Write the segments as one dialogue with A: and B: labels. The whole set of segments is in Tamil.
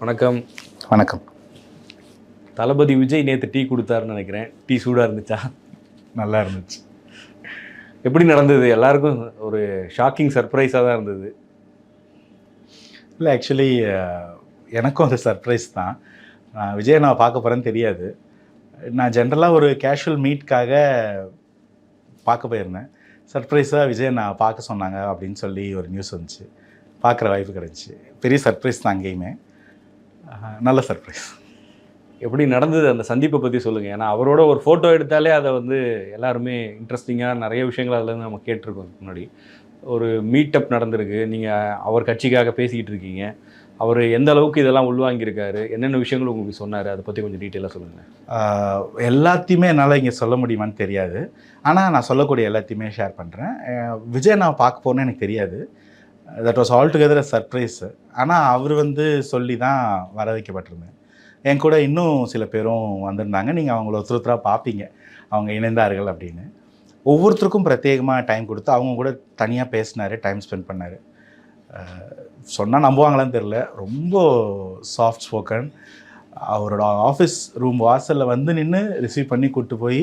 A: வணக்கம்.
B: வணக்கம்.
A: தளபதி விஜய் நேற்று டீ கொடுத்தாருன்னு நினைக்கிறேன். டீ சூடாக இருந்துச்சா?
B: நல்லா இருந்துச்சு.
A: எப்படி நடந்தது? எல்லாருக்கும் ஒரு ஷாக்கிங் சர்ப்ரைஸாக தான் இருந்தது.
B: இல்லை, ஆக்சுவலி எனக்கும் அது சர்ப்ரைஸ் தான். விஜய் நான் பார்க்க போகிறேன்னு தெரியாது. நான் ஜென்ரலாக ஒரு கேஷுவல் மீட்காக பார்க்க போயிருந்தேன். சர்ப்ரைஸாக விஜய் நான் பார்க்க சொன்னாங்க அப்படின்னு சொல்லி ஒரு நியூஸ் வந்துச்சு. பார்க்குற வாய்ப்பு கிடச்சி. பெரிய சர்ப்ரைஸ் தான் அங்கேயுமே. நல்ல சர்ப்ரைஸ்.
A: எப்படி நடந்தது அந்த சந்திப்பை பற்றி சொல்லுங்கள். ஏன்னா அவரோட ஒரு ஃபோட்டோ எடுத்தாலே அதை வந்து எல்லாருமே இன்ட்ரெஸ்டிங்காக நிறைய விஷயங்கள் அதுலேருந்து நம்ம கேட்டிருக்கோம். முன்னாடி ஒரு மீட்டப் நடந்திருக்கு. நீங்கள் அவர் கட்சிக்காக பேசிக்கிட்டு இருக்கீங்க. அவர் எந்த அளவுக்கு இதெல்லாம் உள்வாங்கியிருக்காரு, என்னென்ன விஷயங்கள் உங்களுக்கு சொன்னார், அதை பற்றி கொஞ்சம் டீட்டெயிலாக சொல்லுங்கள்.
B: எல்லாத்தையுமே என்னால் இங்கே சொல்ல முடியுமான்னு தெரியாது. ஆனால் நான் சொல்லக்கூடிய எல்லாத்தையுமே ஷேர் பண்ணுறேன். விஜய் நான் பார்க்க போனேன்னு எனக்கு தெரியாது. That was all together a surprise. ஆனால் அவர் வந்து சொல்லி தான் வர வைக்கப்பட்டிருந்தேன். என் கூட இன்னும் சில பேரும் வந்திருந்தாங்க. நீங்கள் அவங்கள ஒருத்தராக பார்ப்பீங்க, அவங்க இணைந்தார்கள் அப்படின்னு. ஒவ்வொருத்தருக்கும் பிரத்யேகமாக டைம் கொடுத்து அவங்க கூட தனியாக பேசினார், டைம் ஸ்பெண்ட் பண்ணார். சொன்னால் நம்புவாங்களான்னு தெரில, ரொம்ப சாஃப்ட் ஸ்போக்கன். அவரோட ஆஃபீஸ் ரூம் வாசலில் வந்து நின்று ரிசீவ் பண்ணி கூப்பிட்டு போய்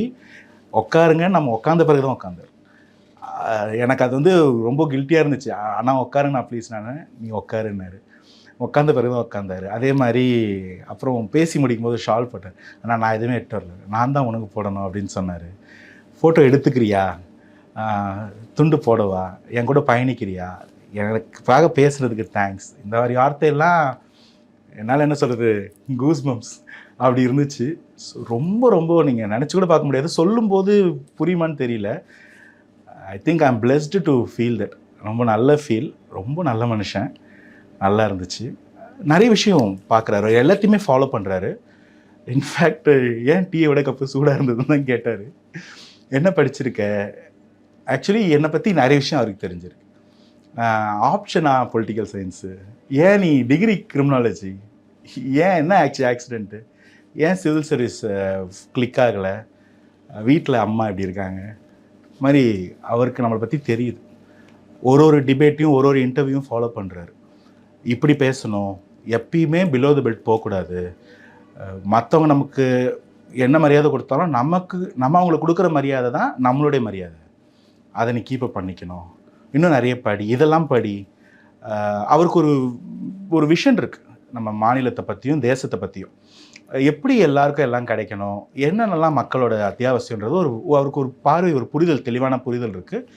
B: உட்காருங்க, நம்ம உட்காந்த பிறகு தான் உட்காந்தார். எனக்கு அது வந்து ரொம்ப கில்ட்டியாக இருந்துச்சு. ஆனால் உட்காருங்க நான் ப்ளீஸ், நீ உட்காருன்னாரு. உட்காந்த பிறகு தான் உட்காந்தாரு. அதே மாதிரி அப்புறம் பேசி முடிக்கும் போது ஷால் போட்டார். ஆனால் நான் எதுவுமே எட்டு வரல, நான் தான் உனக்கு போடணும் அப்படின்னு சொன்னார். ஃபோட்டோ எடுத்துக்கிறியா, துண்டு போடவா, என் கூட பயணிக்கிறியா, எனக்காக பேசுகிறதுக்கு தேங்க்ஸ், இந்த மாதிரி வார்த்தையெல்லாம் என்னால் என்ன சொல்கிறது, கூஸ் பம்ப்ஸ் அப்படி இருந்துச்சு. ரொம்ப ரொம்ப நீங்கள் நினச்சி கூட பார்க்க முடியாது. சொல்லும்போது புரியுமான்னு தெரியல. I think I am blessed to feel that. ரொம்ப நல்ல ஃபீல், ரொம்ப நல்ல மனுஷன். நல்லா இருந்துச்சு. நிறைய விஷயம் பார்க்குறாரு, எல்லாத்தையுமே ஃபாலோ பண்ணுறாரு. இன்ஃபேக்ட் ஏன் டீயை விட கப்பு சூடாக இருந்ததுன்னு தான் கேட்டார். என்ன படிச்சிருக்க? ஆக்சுவலி என்னை பற்றி நிறைய விஷயம் அவருக்கு தெரிஞ்சிருக்கு. ஆப்ஷனா பொலிட்டிக்கல் சயின்ஸு, ஏன் நீ டிகிரி கிரிமினாலஜி, ஏன் என்ன ஆக்சிடெண்ட்டு, ஏன் சிவில் சர்வீஸ் கிளிக் ஆகலை, வீட்டில் அம்மா எப்படி இருக்காங்க, மாதிரி அவருக்கு நம்மளை பற்றி தெரியுது. ஒரு டிபேட்டையும் ஒரு இன்டர்வியூவும் ஃபாலோ பண்ணுறாரு. இப்படி பேசணும், எப்பயுமே பிலோ த பெல்ட் போகக்கூடாது, மற்றவங்க நமக்கு என்ன மரியாதை கொடுத்தாலும் நம்ம அவங்களுக்கு கொடுக்குற மரியாதை தான் நம்மளுடைய மரியாதை, அதை நீ கீப்பப் பண்ணிக்கணும், இன்னும் நிறைய படி, இதெல்லாம் படி. அவருக்கு ஒரு விஷன் இருக்குது நம்ம மாநிலத்தை பற்றியும் தேசத்தை பற்றியும். எப்படி எல்லாருக்கும் எல்லாம் கிடைக்கணும், என்னென்னலாம் மக்களோட அத்தியாவசியன்றது அவருக்கு ஒரு பார்வை, ஒரு புரிதல், தெளிவான புரிதல் இருக்குது.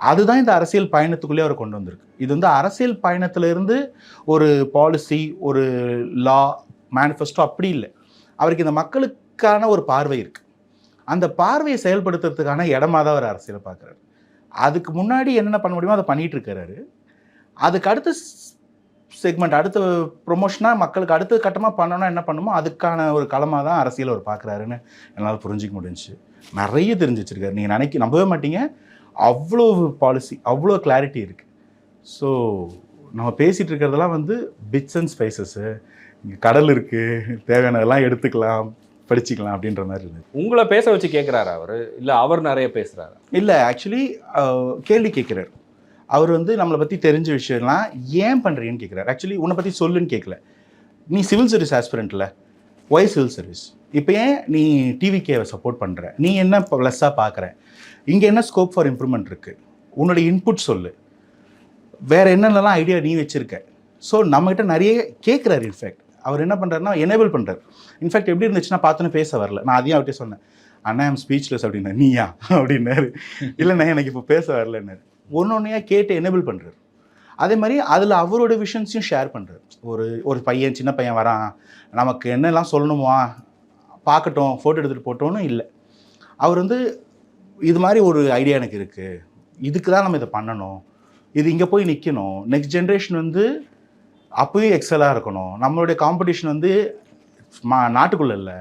B: அதுதான் இந்த அரசியல் பயணத்துக்குள்ளே அவர் கொண்டு வந்திருக்கு. இது வந்து அரசியல் பயணத்திலிருந்து ஒரு பாலிசி, ஒரு லா, மேனிஃபெஸ்டோ அப்படி இல்லை. அவருக்கு இந்த மக்களுக்கான ஒரு பார்வை இருக்குது. அந்த பார்வையை செயல்படுத்துறதுக்கான இடமா தான் அவர் அரசியலை பார்க்குறாரு. அதுக்கு முன்னாடி என்னென்ன பண்ண முடியுமோ அதை பண்ணிகிட்டு இருக்கிறாரு. அதுக்கு அடுத்த செக்மெண்ட், அடுத்த ப்ரொமோஷனாக மக்களுக்கு அடுத்த கட்டமாக பண்ணணும்னா என்ன பண்ணுமோ அதுக்கான ஒரு களமாக தான் அரசியல் அவர் பார்க்குறாருன்னு என்னால் புரிஞ்சிக்க முடிஞ்சிச்சு. நிறைய தெரிஞ்சு வச்சுருக்காரு. நீங்கள் நம்பவே மாட்டீங்க, அவ்வளோ பாலிசி, அவ்வளோ கிளாரிட்டி இருக்குது. ஸோ நம்ம பேசிகிட்டு இருக்கிறதெல்லாம் வந்து பிட்ஸ் அண்ட் ஸ்பைசஸ்ஸு. இங்கே கடல் இருக்குது, தேவையானதெல்லாம் எடுத்துக்கலாம், படிச்சுக்கலாம் அப்படின்ற மாதிரி இருக்குது.
A: உங்களை பேச வச்சு கேட்குறாரு அவர், இல்லை அவர் நிறைய பேசுகிறாரு?
B: இல்லை, ஆக்சுவலி கேள்வி கேட்குறாரு. அவர் வந்து நம்மளை பற்றி தெரிஞ்ச விஷயம்லாம் ஏன் பண்ணுறீன்னு கேட்குறாரு. ஆக்சுவலி உன்னை பற்றி சொல்லுன்னு கேட்கல. நீ சிவில் சர்வீஸ் ஆஸ்பிரண்ட்டில், ஒய் சிவில் சர்வீஸ், இப்போ ஏன் நீ டிவிகேவை சப்போர்ட் பண்ணுற, நீ என்ன ப்ளஸ்ஸாக பார்க்குற, இங்கே என்ன ஸ்கோப் ஃபார் இம்ப்ரூவ்மெண்ட் இருக்குது, உன்னோட இன்புட் சொல்லு, வேறு என்னென்னலாம் ஐடியா நீ வச்சுருக்க. ஸோ நம்மகிட்ட நிறைய கேட்குறாரு. இன்ஃபேக்ட் அவர் என்ன பண்ணுறாருன்னா எனேபிள் பண்ணுறாரு. இன்ஃபேக்ட் எப்படி இருந்துச்சுன்னா பார்த்தோன்னே பேச வரல. நான் அதையும் அவர்கிட்ட சொன்னேன், அண்ணா ஐம் ஸ்பீச்லெஸ் அப்படின்னா. நீயா அப்படின்னாரு. இல்லைண்ணா எனக்கு இப்போ பேச வரலன்னாரு. ஒன்றையா கேட்டு எனேபிள் பண்ணுறாரு. அதே மாதிரி அதில் அவரோட விஷன்ஸையும் ஷேர் பண்ணுறாரு. ஒரு பையன், சின்ன பையன் வரான், நமக்கு என்னெல்லாம் சொல்லணுமா, பார்க்கட்டும், ஃபோட்டோ எடுத்துகிட்டு போட்டோன்னு இல்லை. அவர் வந்து இது மாதிரி ஒரு ஐடியா எனக்கு இருக்குது, இதுக்கு தான் நம்ம இதை பண்ணணும், இது இங்கே போய் நிற்கணும், நெக்ஸ்ட் ஜென்ரேஷன் வந்து அப்போயும் எக்ஸலாக இருக்கணும், நம்மளுடைய காம்படிஷன் வந்து நாட்டுக்குள்ளே இல்லை,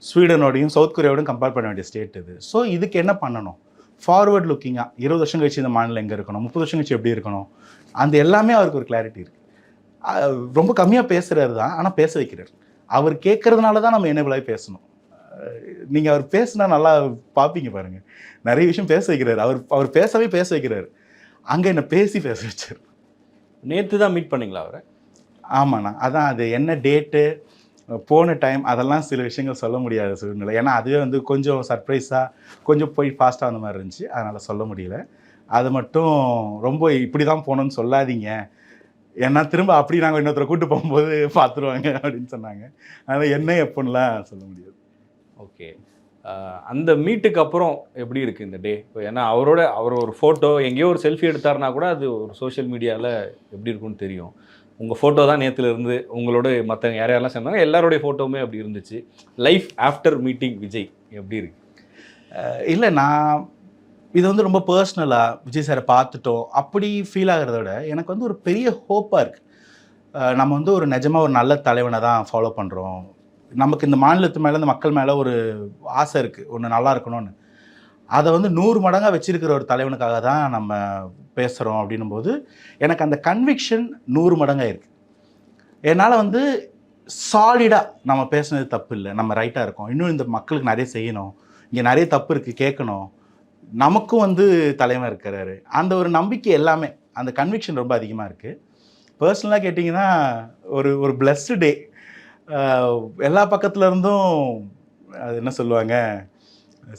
B: ஸ்வீடனோடையும் சவுத் கொரியாவோடையும் கம்பேர் பண்ண வேண்டிய ஸ்டேட் இது. ஸோ இதுக்கு என்ன பண்ணணும், ஃபார்வர்ட் லுக்கிங்காக 20 வருஷம் கழிச்சு இந்த மாநிலம் எங்கே இருக்கணும், 30 வருஷம் கழிச்சு எப்படி இருக்கணும், அந்த எல்லாமே அவருக்கு ஒரு கிளாரிட்டி இருக்குது. ரொம்ப கம்மியாக பேசுகிறாரு தான், ஆனால் பேச வைக்கிறார். அவர் கேட்குறதுனால தான் நம்ம எனேபிளாகி பேசணும். நீங்கள் அவர் பேசுனா நல்லா பார்ப்பீங்க பாருங்கள், நிறைய விஷயம் பேச வைக்கிறார். அவர் பேச வைக்கிறார். அங்கே என்ன பேச வச்சார்.
A: நேற்று தான் மீட் பண்ணிங்களா அவரை?
B: ஆமாண்ணா. அதான் அது என்ன டேட்டு, போன டைம் அதெல்லாம் சில விஷயங்கள் சொல்ல முடியாத சூழ்நிலை. ஏன்னா அதுவே வந்து கொஞ்சம் சர்ப்ரைஸாக கொஞ்சம் போய் ஃபாஸ்ட்டாக அந்த மாதிரி இருந்துச்சு. அதனால் சொல்ல முடியல. அது மட்டும் ரொம்ப இப்படி தான் போகணும்னு சொல்லாதீங்க. ஏன்னா திரும்ப அப்படி நாங்கள் இன்னொருத்தரை கூட்டு போகும்போது பார்த்துருவாங்க அப்படின்னு சொன்னாங்க. அதனால் என்ன எப்போன்னுலாம் சொல்ல முடியாது.
A: ஓகே. அந்த மீட்டுக்கு அப்புறம் எப்படி இருக்குது இந்த டே? இப்போ ஏன்னா அவர் ஒரு ஃபோட்டோ எங்கேயோ ஒரு செல்ஃபி எடுத்தாருனா கூட அது ஒரு சோஷியல் மீடியாவில் எப்படி இருக்கும்னு தெரியும். உங்கள் ஃபோட்டோ தான் நேத்துல இருந்து உங்களோட மற்ற யாரெல்லாம் சொன்னாங்க எல்லாருடைய ஃபோட்டோவுமே அப்படி இருந்துச்சு. லைஃப் ஆஃப்டர் மீட்டிங் விஜய் எப்படி இருக்கு?
B: இல்லை நான் இது வந்து ரொம்ப பர்சனலாக விஜய் சாரை பார்த்துட்டோம் அப்படி ஃபீல் ஆகிறத விட எனக்கு வந்து ஒரு பெரிய ஹோப்பாக இருக்குது. நம்ம வந்து ஒரு நிஜமாக ஒரு நல்ல தலைவனை தான் ஃபாலோ பண்ணுறோம். நமக்கு இந்த மாநிலத்து மேலே இந்த மக்கள் மேலே ஒரு ஆசை இருக்குது, ஒன்று நல்லா இருக்கணும்னு. அதை வந்து 100 மடங்காக வச்சிருக்கிற ஒரு தலைவனுக்காக தான் நம்ம பேசுகிறோம் அப்படின்னும்போது எனக்கு அந்த கன்விக்ஷன் 100 மடங்காக இருக்குது. என்னால் வந்து சாலிடாக நம்ம பேசுனது தப்பு இல்லை, நம்ம ரைட்டாக இருக்கோம், இன்னும் இந்த மக்களுக்கு நிறைய செய்யணும், இங்கே நிறைய தப்பு இருக்குது கேட்கணும், நமக்கும் வந்து தலைவன் இருக்கிறாரு, அந்த ஒரு நம்பிக்கை எல்லாமே அந்த கன்விக்ஷன் ரொம்ப அதிகமாக இருக்குது. பர்சனலாக கேட்டிங்கன்னா ஒரு ஒரு பிளஸ்டு டே. எல்லா பக்கத்துல இருந்தும் அது என்ன சொல்லுவாங்க,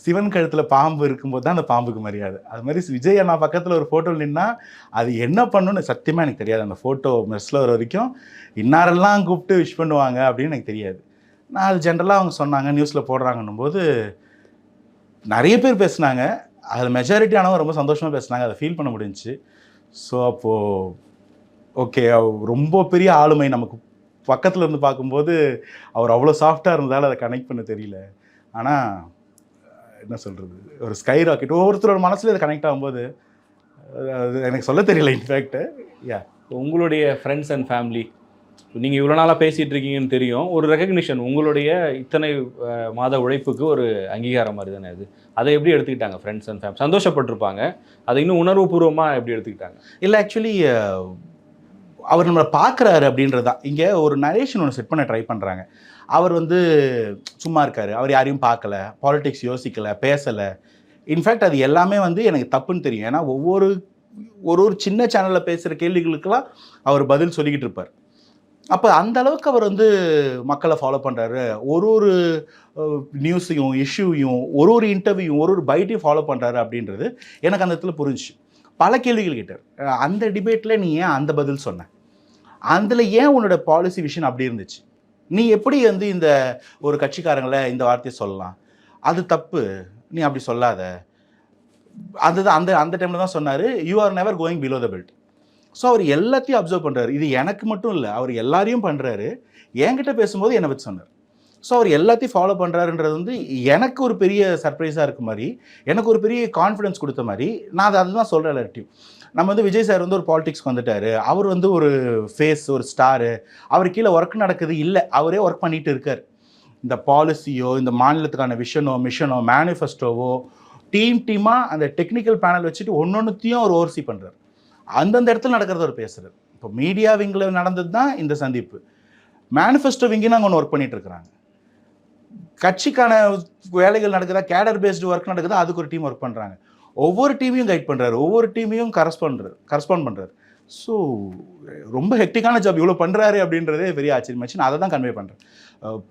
B: சிவன் கழுத்தில் பாம்பு இருக்கும்போது தான் அந்த பாம்புக்கு மரியாதை. அது மாதிரி விஜய் அண்ணா பக்கத்தில் ஒரு ஃபோட்டோ நின்னா அது என்ன பண்ணுன்னு சத்தியமாக எனக்கு தெரியாது. அந்த ஃபோட்டோ மெஸ்ஸில் வர வரைக்கும் இன்னாரெல்லாம் கூப்பிட்டு விஷ் பண்ணுவாங்க அப்படின்னு எனக்கு தெரியாது. நான் அது ஜென்ரலாக அவங்க சொன்னாங்க, நியூஸில் போடுறாங்கன்னும் போது நிறைய பேர் பேசுனாங்க. அதில் மெஜாரிட்டியானவங்க ரொம்ப சந்தோஷமாக பேசுனாங்க, அதை ஃபீல் பண்ண முடிஞ்சிச்சு. ஸோ அப்போது ஓகே, ரொம்ப பெரிய ஆளுமை நமக்கு பக்கத்தில் இருந்து பார்க்கும்போது அவர் அவ்வளோ சாஃப்டாக இருந்தாலும் அதை கனெக்ட் பண்ண தெரியல. ஆனால் என்ன சொல்கிறது, ஒரு ஸ்கை ராக்கெட் ஒவ்வொருத்தரோட மனசுல இது கனெக்ட் ஆகும்போது அது எனக்கு சொல்ல தெரியல. இன்ஃபேக்ட்
A: உங்களுடைய ஃப்ரெண்ட்ஸ் அண்ட் ஃபேமிலி நீங்கள் இவ்வளோ நாளாக பேசிகிட்டு இருக்கீங்கன்னு தெரியும். ஒரு ரெகக்னிஷன் உங்களுடைய இத்தனை மாத உழைப்புக்கு ஒரு அங்கீகாரம் மாதிரி தானே அது. அதை எப்படி எடுத்துக்கிட்டாங்க ஃப்ரெண்ட்ஸ் அண்ட் ஃபேமிலி? சந்தோஷப்பட்டிருப்பாங்க, அதை இன்னும் உணர்வுபூர்வமாக எப்படி எடுத்துக்கிட்டாங்க?
B: இல்லை ஆக்சுவலி அவர் நம்மளை பார்க்குறாரு அப்படின்றது தான். இங்கே ஒரு நரேஷன் ஒன்று செட் பண்ண ட்ரை பண்ணுறாங்க. அவர் வந்து சும்மா இருக்கார், அவர் யாரையும் பார்க்கல, பாலிடிக்ஸ் யோசிக்கலை, பேசலை. இன்ஃபேக்ட் அது எல்லாமே வந்து எனக்கு தப்புன்னு தெரியும். ஏன்னா ஒரு ஒரு சின்ன சேனலில் பேசுகிற கேள்விகளுக்கெல்லாம் அவர் பதில் சொல்லிக்கிட்டு இருப்பார். அப்போ அந்த அளவுக்கு அவர் வந்து மக்களை ஃபாலோ பண்ணுறாரு. ஒரு நியூஸையும் இஷ்யூவையும் ஒரு இன்டர்வியூயும் ஒரு பைட்டையும் ஃபாலோ பண்ணுறாரு அப்படின்றது எனக்கு அந்த இடத்துல புரிஞ்சிச்சு. பல கேள்விகள் கேட்டார். அந்த டிபேட்டில் நீ ஏன் அந்த பதில் சொன்ன, அதில் ஏன் உன்னோட பாலிசி விஷன் அப்படி இருந்துச்சு, நீ எப்படி வந்து இந்த ஒரு கட்சிக்காரங்களை இந்த வார்த்தையை சொல்லலாம், அது தப்பு, நீ அப்படி சொல்லாத. அதுதான் அந்த அந்த டைமில் தான் சொன்னார், you are never going below the belt. So அவர் எல்லாத்தையும் அப்சர்வ் பண்ணுறாரு. இது எனக்கு மட்டும் இல்லை, அவர் எல்லாரையும் பண்ணுறாரு. என்கிட்ட பேசும்போது என்னை பற்றி சொன்னார். ஸோ அவர் எல்லாத்தையும் ஃபாலோ பண்ணுறாருன்றது வந்து எனக்கு ஒரு பெரிய சர்ப்ரைஸாக இருக்க மாதிரி, எனக்கு ஒரு பெரிய கான்ஃபிடன்ஸ் கொடுத்த மாதிரி. நான் அதுதான் சொல்கிறேன் எல்லார்ட்டையும். நம்ம வந்து விஜய் சார் வந்து ஒரு பாலிடிக்ஸ்க்கு வந்துட்டார், அவர் வந்து ஒரு ஃபேஸ், ஒரு ஸ்டாரு, அவர் கீழே ஒர்க் நடக்குது இல்லை, அவரே ஒர்க் பண்ணிட்டு இருக்கார். இந்த பாலிசியோ, இந்த மாநிலத்துக்கான விஷனோ, மிஷனோ, மேனிஃபெஸ்டோவோ டீமாக அந்த டெக்னிக்கல் பேனல் வச்சுட்டு ஒன்னொன்றுத்தையும் அவர் ஓவர்சி பண்ணுறார். அந்தந்த இடத்துல நடக்கிறத அவர் பேசுகிறார். இப்போ மீடியா விங்கில் நடந்தது தான் இந்த சந்திப்பு. மேனிஃபெஸ்டோ விங்கின்னு அங்கே ஒன்று ஒர்க் பண்ணிட்டு இருக்கிறாங்க. கட்சிக்கான வேலைகள் நடக்குதா, கேடர் பேஸ்டு ஒர்க் நடக்குதா, அதுக்கு ஒரு டீம் ஒர்க் பண்ணுறாங்க. ஒவ்வொரு டீமையும் கைட் பண்ணுறாரு, ஒவ்வொரு டீமையும் கரஸ்பாண்ட் பண்ணுறாரு. ஸோ ரொம்ப ஹெக்டிக்கான ஜாப் இவ்வளோ பண்ணுறாரு அப்படின்றதே பெரிய ஆச்சரியமாச்சு. நான் அதை தான் கன்வே பண்ணுறேன்.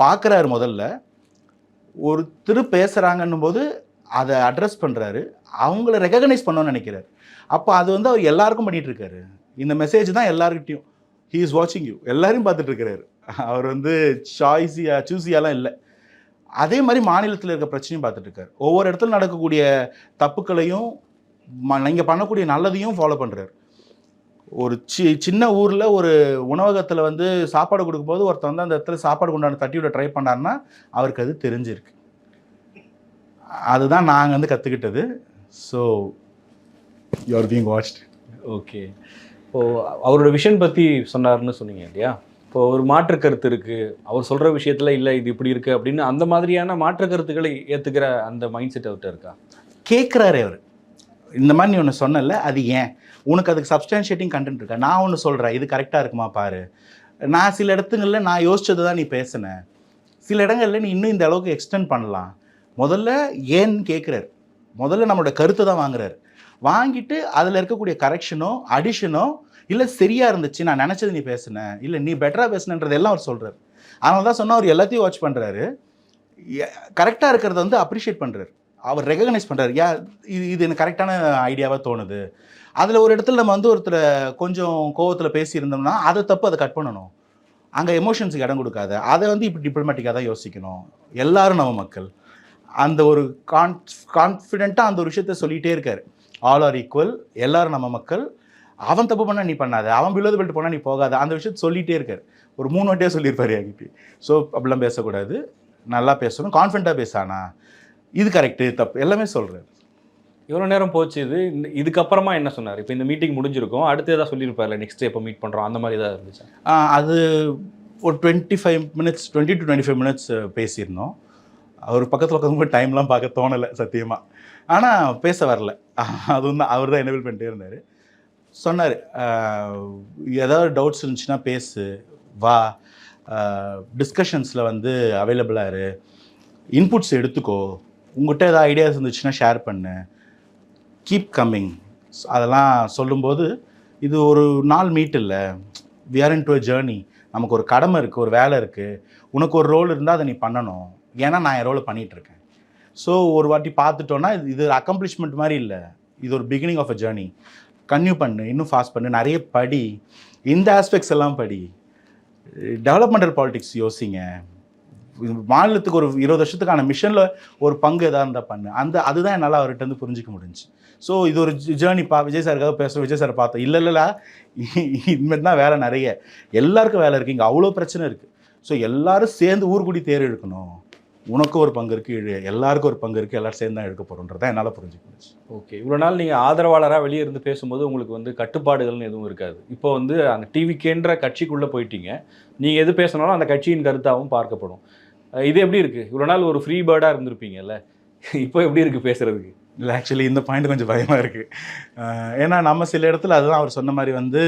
B: பார்க்குறாரு, முதல்ல ஒருத்தர் பேசுகிறாங்கன்னும் போது அதை அட்ரஸ் பண்ணுறாரு, அவங்கள ரெகக்னைஸ் பண்ணணும்னு நினைக்கிறாரு. அப்போ அது வந்து அவர் எல்லாருக்கும் பண்ணிகிட்டு இருக்காரு. இந்த மெசேஜ் தான் எல்லாருக்கிட்டையும், ஹீ இஸ் வாட்சிங் யூ, எல்லாரையும் பார்த்துட்டு இருக்கிறாரு. அவர் வந்து சூஸியாலாம் இல்லை. அதே மாதிரி மாநிலத்தில் இருக்க பிரச்சனையும் பார்த்துட்டு இருக்காரு. ஒவ்வொரு இடத்துல நடக்கக்கூடிய தப்புக்களையும் நீங்கள் பண்ணக்கூடிய நல்லதையும் ஃபாலோ பண்ணுறாரு. ஒரு சின்ன ஊரில் ஒரு உணவகத்தில் வந்து சாப்பாடு கொடுக்கும்போது ஒருத்தர் வந்து அந்த இடத்துல சாப்பாடு கொண்டாந்து தட்டி விட ட்ரை பண்ணாருன்னா அவருக்கு அது தெரிஞ்சிருக்கு. அதுதான் நாங்கள் வந்து கற்றுக்கிட்டது. So you are being watched.
A: Okay. இப்போது அவரோட விஷன் பற்றி சொன்னார்னு சொன்னீங்க இல்லையா? இப்போ ஒரு மாற்று கருத்து இருக்குது, அவர் சொல்கிற விஷயத்தில் இல்லை இது இப்படி இருக்குது அப்படின்னு அந்த மாதிரியான மாற்று கருத்துக்களை ஏற்றுக்கிற அந்த மைண்ட் செட் அவர்கிட்ட இருக்கா?
B: கேட்குறாரு அவர். இந்த மாதிரி நீ ஒன்று சொன்னல, அது ஏன் உனக்கு அதுக்கு சப்ஸ்டான்ஷியேட்டிங் கண்டென்ட் இருக்கா, நான் ஒன்று சொல்கிறேன், இது கரெக்டாக இருக்குமா பாரு, நான் சில இடத்துங்களில் நான் யோசிச்சது தான் நீ பேசினேன், சில இடங்களில் நீ இன்னும் இந்த அளவுக்கு எக்ஸ்டெண்ட் பண்ணலாம். முதல்ல ஏன்னு கேட்குறாரு. முதல்ல நம்மளோட கருத்தை தான் வாங்குறாரு. வாங்கிட்டு அதில் இருக்கக்கூடிய கரெக்ஷனோ அடிஷனோ இல்லை சரியாக இருந்துச்சு, நான் நினச்சது நீ பேசுனேன், இல்லை நீ பெட்டராக பேசுனன்றது எல்லாம் அவர் சொல்கிறார். அதனால தான் சொன்னால் அவர் எல்லாத்தையும் வாட்ச் பண்ணுறாரு. கரெக்டாக இருக்கிறத வந்து அப்ரிஷியேட் பண்ணுறாரு, அவர் ரெகக்னைஸ் பண்ணுறாரு. இது எனக்கு கரெக்டான ஐடியாவாக தோணுது. அதில் ஒரு இடத்துல நம்ம வந்து ஒருத்தரை கொஞ்சம் கோவத்தில் பேசியிருந்தோம்னா அதை தப்பு, அதை கட் பண்ணணும். அங்கே எமோஷன்ஸுக்கு இடம் கொடுக்காத, அதை வந்து இப்படி டிப்ளமேட்டிக்காக தான் யோசிக்கணும். எல்லாரும் நம்ம மக்கள். அந்த ஒரு கான்ஃபிடென்ட்டாக அந்த ஒரு விஷயத்த சொல்லிகிட்டே இருக்கார். ஆல் ஆர் ஈக்குவல், எல்லாரும் நம்ம மக்கள். அவன் தப்பு பண்ணால் நீ பண்ணாத, அவன் பிலோ தி பெல்ட் போனால் நீ போகாத, அந்த விஷயத்த சொல்லிகிட்டே இருக்கார். ஒரு 3 வாட்டியாக சொல்லியிருப்பார் என்கிட்ட. ஸோ அப்படிலாம் பேசக்கூடாது, நல்லா பேசணும், கான்ஃபிடென்ட்டாக பேசானா, இது கரெக்டு தப்பு எல்லாமே சொல்கிறார்.
A: இவ்வளோ நேரம் போச்சு. இதுக்கப்புறமா என்ன சொன்னார்? இப்போ இந்த மீட்டிங் முடிஞ்சிருக்கும், அடுத்து ஏதாவது சொல்லியிருப்பார்ல, நெக்ஸ்ட் எப்போ மீட் பண்ணுறோம் அந்த மாதிரி ஏதாவது இருந்துச்சு?
B: அது ஒரு 25 மினிட்ஸ் 20 to 25 மினிட்ஸ் பேசியிருந்தோம். அவர் பக்கத்தில் உட்காந்து டைம்லாம் பார்க்க தோணலை சத்தியமாக. ஆனால் பேச வரல, அதுவும் தான் அவர் தான் எனேபிள் பண்ணிட்டே இருந்தார். சொன்னார், ஏதாவது டவுட்ஸ் இருந்துச்சுன்னா பேசு, வா, டிஸ்கஷன்ஸில் வந்து அவைலபிளாக இரு, இன்புட்ஸ் எடுத்துக்கோ, உங்கள்கிட்ட ஏதாவது ஐடியாஸ் இருந்துச்சுன்னா ஷேர் பண்ணு, கீப் கம்மிங். அதெல்லாம் சொல்லும்போது இது ஒரு நாள் மீட் இல்லை, we are into a journey. நமக்கு ஒரு கடமை இருக்குது, ஒரு வேலை இருக்குது, உனக்கு ஒரு ரோல் இருந்தால் அதை நீ பண்ணணும், ஏன்னா நான் என் ரோலை பண்ணிகிட்ருக்கேன். ஸோ ஒரு வாட்டி பார்த்துட்டோன்னா இது அக்கம்ப்ளிஷ்மெண்ட் மாதிரி இல்லை, இது ஒரு பிகினிங் ஆஃப் அ ஜேர்னி. கன்யூ பண்ணு, இன்னும் ஃபாஸ்ட் பண்ணு, நிறைய படி, இந்த ஆஸ்பெக்ட்ஸ் எல்லாம் படி, டெவலப்மெண்டல் பாலிடிக்ஸ் யோசிங்க, மாநிலத்துக்கு ஒரு 20 வருஷத்துக்கான மிஷனில் ஒரு பங்கு எதாக இருந்தால் பண்ணு. அதுதான் என்னால் அவர்கிட்ட வந்து புரிஞ்சிக்க முடிஞ்சுச்சு. ஸோ இது ஒரு ஜேர்னிப்பா. விஜய் சாருக்காக பேசுகிறோம், விஜய் சாரை பார்த்தோம், இல்லை இனிமேல் தான் வேலை நிறைய, எல்லாருக்கும் வேலை இருக்குது, இங்கே அவ்வளோ பிரச்சனை இருக்குது. ஸோ எல்லோரும் சேர்ந்து ஊர்குடி தேர் எடுக்கணும், உனக்கும் ஒரு பங்கு இருக்குது, எல்லாருக்கும் ஒரு பங்கு இருக்குது, எல்லோரும் சேர்ந்து தான் எடுக்க போகிறோன்றதான் என்னால் புரிஞ்சுக்க முடிச்சு.
A: ஓகே, இவ்வளோ நாள் நீங்கள் ஆதரவாளராக வெளியே இருந்து பேசும்போது உங்களுக்கு வந்து கட்டுப்பாடுகள்னு எதுவும் இருக்காது. இப்போ வந்து அந்த டிவிக்கேன்ற கட்சிக்குள்ளே போயிட்டீங்க, நீங்கள் எது பேசினாலும் அந்த கட்சியின் கருத்தாகவும் பார்க்கப்படும். இது எப்படி இருக்குது? இவ்வளோ நாள் ஒரு ஃப்ரீ பேர்டாக இருந்திருப்பீங்கல்ல, இப்போ எப்படி இருக்குது பேசுகிறதுக்கு?
B: இல்லை, ஆக்சுவலி இந்த பாயிண்ட் கொஞ்சம் பயமாக இருக்குது. ஏன்னா நம்ம சில இடத்துல அதுதான் அவர் சொன்ன மாதிரி வந்து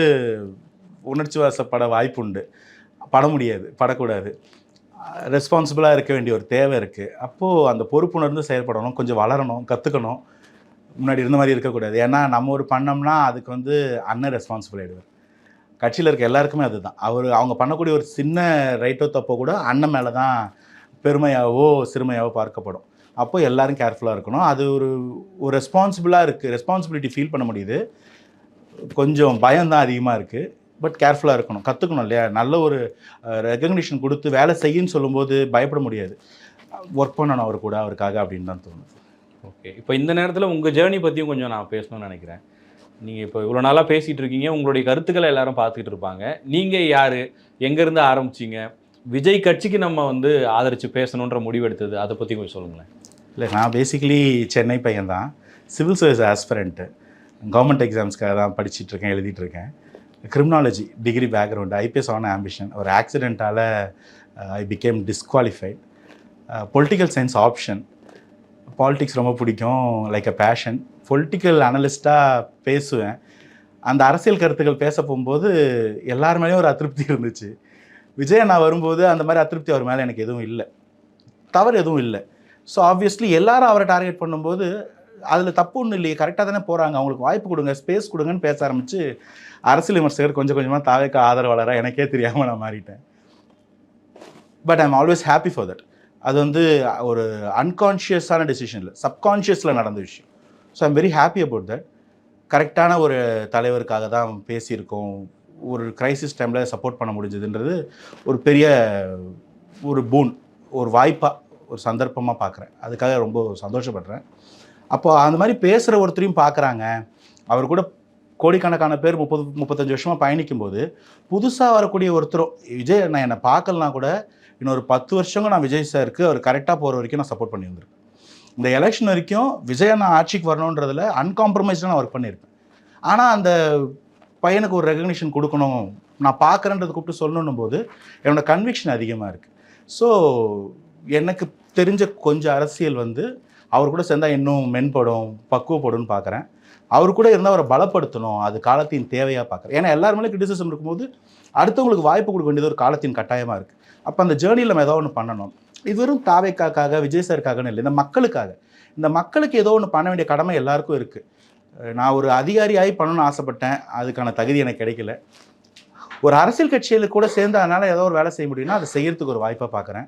B: உணர்ச்சி வசப்பட வாய்ப்பு உண்டு, பட முடியாது, படக்கூடாது, ரெஸ்பான்சிபிளாக இருக்க வேண்டிய ஒரு தேவை இருக்குது. அப்போது அந்த பொறுப்புணர்ந்து செயல்படணும், கொஞ்சம் வளரணும், கற்றுக்கணும், முன்னாடி இருந்த மாதிரி இருக்கக்கூடாது. ஏன்னா நம்ம ஒரு பண்ணோம்னா அதுக்கு வந்து அண்ணன் ரெஸ்பான்சிபிள் ஆகிடுவார். கட்சியில் இருக்க எல்லாருக்குமே அதுதான். அவங்க பண்ணக்கூடிய ஒரு சின்ன ரைட்டோ தப்போ கூட அண்ணன் மேலே தான் பெருமையாவோ சிறுமையாவோ பார்க்கப்படும். அப்போ எல்லோரும் கேர்ஃபுல்லாக இருக்கணும். அது ஒரு ரெஸ்பான்சிபிளாக இருக்குது, ரெஸ்பான்சிபிலிட்டி ஃபீல் பண்ண முடியுது. கொஞ்சம் பயம்தான் அதிகமாக இருக்குது, பட் கேர்ஃபுல்லாக இருக்கணும், கற்றுக்கணும் இல்லையா? நல்ல ஒரு ரெகக்னிஷன் கொடுத்து வேலை செய்யுன்னு சொல்லும்போது பயப்பட முடியாது, ஒர்க் பண்ணணும் அவர் கூட, அவருக்காக அப்படின்னு தான் தோணுது.
A: ஓகே, இப்போ இந்த நேரத்தில் உங்கள் ஜேர்னி பற்றியும் கொஞ்சம் நான் பேசணும்னு நினைக்கிறேன். நீங்கள் இப்போ இவ்வளோ நாளாக பேசிகிட்டு இருக்கீங்க, உங்களுடைய கருத்துக்களை எல்லாரும் பார்த்துக்கிட்டு இருப்பாங்க. நீங்கள் யார், எங்கேருந்து ஆரம்பிச்சிங்க, விஜய் கட்சிக்கு நம்ம வந்து ஆதரித்து பேசணுன்ற முடிவெடுத்தது, அதை பற்றி கொஞ்சம் சொல்லுங்களேன்.
B: இல்லை, நான் பேசிக்கலி சென்னை பையன் தான், சிவில் சர்வீஸ் ஆஸ்பிரண்ட்டு, கவர்மெண்ட் எக்ஸாம்ஸ்க்காக தான் படிச்சுட்ருக்கேன், எழுதிட்டுருக்கேன். கிரிமினாலஜி டிகிரி பேக்ரவுண்டு, ஐபிஎஸ் ஆன ஆம்பிஷன். ஒரு ஆக்சிடெண்ட்டால் I became disqualified. Political science option, politics ரொம்ப பிடிக்கும், லைக் அ பேஷன். பொலிட்டிக்கல் அனலிஸ்ட்டாக பேசுவேன். அந்த அரசியல் கருத்துக்கள் பேச போகும்போது எல்லார் மேலேயும் ஒரு அதிருப்தி இருந்துச்சு. விஜய் நான் வரும்போது அந்த மாதிரி அதிருப்தி அவர் மேலே எனக்கு எதுவும் இல்லை, தவறு எதுவும் இல்லை. ஸோ ஆப்வியஸ்லி எல்லாரும் அவரை டார்கெட் பண்ணும்போது அதில் தப்பு ஒன்றும் இல்லையே, கரெக்டாக தானே போகிறாங்க, அவங்களுக்கு வாய்ப்பு கொடுங்க, ஸ்பேஸ் கொடுங்கன்னு பேச ஆரம்பித்து அரசியல் விமர்சகர் கொஞ்சம் கொஞ்சமாக தாவேக்க ஆதரவாளராக எனக்கே தெரியாமல் நான் மாறிட்டேன். But I am always happy for that. அது வந்து ஒரு அன்கான்ஷியஸான டெசிஷன் இல்லை, சப்கான்ஷியஸில் நடந்த விஷயம். So I'm very happy about that. கரெக்டான ஒரு தலைவருக்காக தான் பேசியிருக்கோம், ஒரு க்ரைசிஸ் டைமில் சப்போர்ட் பண்ண முடிஞ்சதுன்றது ஒரு பெரிய ஒரு பூன், ஒரு வாய்ப்பாக, ஒரு சந்தர்ப்பமாக பார்க்குறேன். அதுக்காக ரொம்ப சந்தோஷப்படுறேன். அப்போ அந்த மாதிரி பேசுகிற ஒருத்தரையும் பார்க்குறாங்க, அவர் கூட கோடிக்கணக்கான பேர் 30-35 வருஷமாக பயணிக்கும்போது புதுசாக வரக்கூடிய ஒருத்தரும் விஜய் நான் என்னை பார்க்கலனா கூட இன்னொரு 10 வருஷங்க நான் விஜய் சாருக்கு அவர் கரெக்டாக போகிற வரைக்கும் நான் சப்போர்ட் பண்ணி வந்திருக்கேன். இந்த எலெக்ஷன் வரைக்கும் விஜய் நான் ஆட்சிக்கு வரணுன்றதில் அன்காம்ப்ரமைஸ்டாக நான் ஒர்க் பண்ணியிருப்பேன். ஆனால் அந்த பையனுக்கு ஒரு ரெகக்னிஷன் கொடுக்கணும், நான் பார்க்குறேன்றது கூப்பிட்டு சொல்லணும் போது என்னோட கன்விக்ஷன் அதிகமாக இருக்குது. ஸோ எனக்கு தெரிஞ்ச கொஞ்சம் அரசியல் வந்து அவர் கூட சேர்ந்தால் இன்னும் மென்படும், பக்குவப்படும்னு பார்க்குறேன். அவர் கூட இருந்தால் அவரை பலப்படுத்தணும், அது காலத்தின் தேவையாக பார்க்குறேன். ஏன்னா எல்லாருமே கிரிட்டிசிசம் இருக்கும்போது அடுத்தவங்களுக்கு வாய்ப்பு கொடுக்க வேண்டியது ஒரு காலத்தின் கட்டாயமாக இருக்குது. அப்போ அந்த ஜேர்னியில் நம்ம ஏதோ ஒன்று பண்ணணும். இது வெறும் தாவேக்காக விஜய் சாருக்காகன்னு இல்லை, இந்த மக்களுக்காக. இந்த மக்களுக்கு ஏதோ ஒன்று பண்ண வேண்டிய கடமை எல்லாருக்கும் இருக்குது. நான் ஒரு அதிகாரியாகி பண்ணணும்னு ஆசைப்பட்டேன், அதுக்கான தகுதி எனக்கு கிடைக்கல. ஒரு அரசியல் கட்சியில் கூட சேர்ந்து அதனால் ஏதோ ஒரு வேலை செய்ய முடியும்னா அதை செய்கிறதுக்கு ஒரு வாய்ப்பாக பார்க்குறேன்.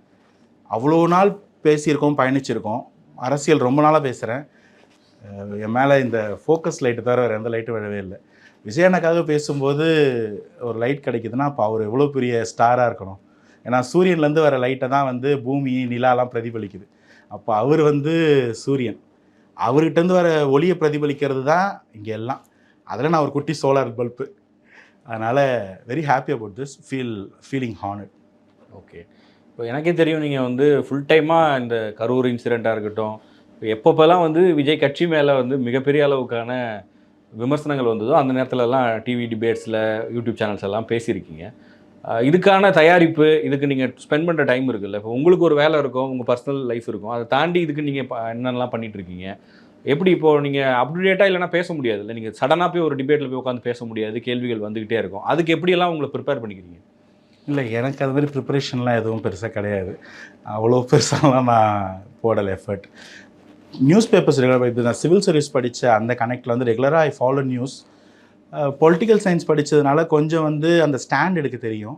B: அவ்வளோ நாள் பேசியிருக்கோம், பயணிச்சிருக்கோம். அரசியல் ரொம்ப நாளாக பேசுகிறேன். என் மேலே இந்த ஃபோக்கஸ் லைட்டு தவிர வேறு எந்த லைட்டும் விழவே இல்லை. விஜயனுக்காக பேசும்போது ஒரு லைட் கிடைக்குதுன்னா அப்போ அவர் எவ்வளோ பெரிய ஸ்டாராக இருக்கணும். ஏன்னா சூரியன்லேருந்து வர லைட்டை தான் வந்து பூமி நிலாலாம் பிரதிபலிக்குது. அப்போ அவர் வந்து சூரியன், அவர்கிட்டருந்து வர ஒளியை பிரதிபலிக்கிறது தான் இங்கே எல்லாம். அதில் நான் ஒரு குட்டி சோலார் பல்பு. அதனால் very happy about this, feeling honoured.
A: Okay. இப்போ எனக்கே தெரியும் நீங்கள் வந்து ஃபுல் டைமாக இந்த கரூர் இன்சிடெண்ட்டாக இருக்கட்டும், எப்பப்போலாம் வந்து விஜய் கட்சி மேலே வந்து மிகப்பெரிய அளவுக்கான விமர்சனங்கள் வந்ததோ அந்த நேரத்துலலாம் டிவி டிபேட்ஸில் யூடியூப் சேனல்ஸ் எல்லாம் பேசியிருக்கீங்க. இதுக்கான தயாரிப்பு, இதுக்கு நீங்கள் ஸ்பெண்ட் பண்ணுற டைம் இருக்குல்ல, இப்போ உங்களுக்கு ஒரு வேலை இருக்கும், உங்கள் பர்சனல் லைஃப் இருக்கும், அதை தாண்டி இதுக்கு நீங்கள் என்னென்னலாம் பண்ணிகிட்ருக்கீங்க? எப்படி இப்போது நீங்கள் அப்டேட்டாக இல்லைனா பேச முடியாது இல்லை, நீங்கள் சடனாக போய் ஒரு டிபேட்டில் போய் உட்காந்து பேச முடியாது, கேள்விகள் வந்துக்கிட்டே இருக்கும். அதுக்கு எப்படியெல்லாம் உங்களை ப்ரிப்பேர் பண்ணிக்கிறீங்க?
B: இல்லை, எனக்கு அது மாதிரி ப்ரிப்பரேஷன்லாம் எதுவும் பெருசாக கிடையாது. அவ்வளோ பெருசாலாம் நான் போடலை எஃபர்ட். நியூஸ் பேப்பர்ஸ் ரெகுலராக இப்போ நான் சிவில் சர்வீஸ் படித்த அந்த கனெக்டில் வந்து ரெகுலராக I follow news. Political science படித்ததுனால கொஞ்சம் வந்து அந்த ஸ்டாண்ட் எடுக்க தெரியும்.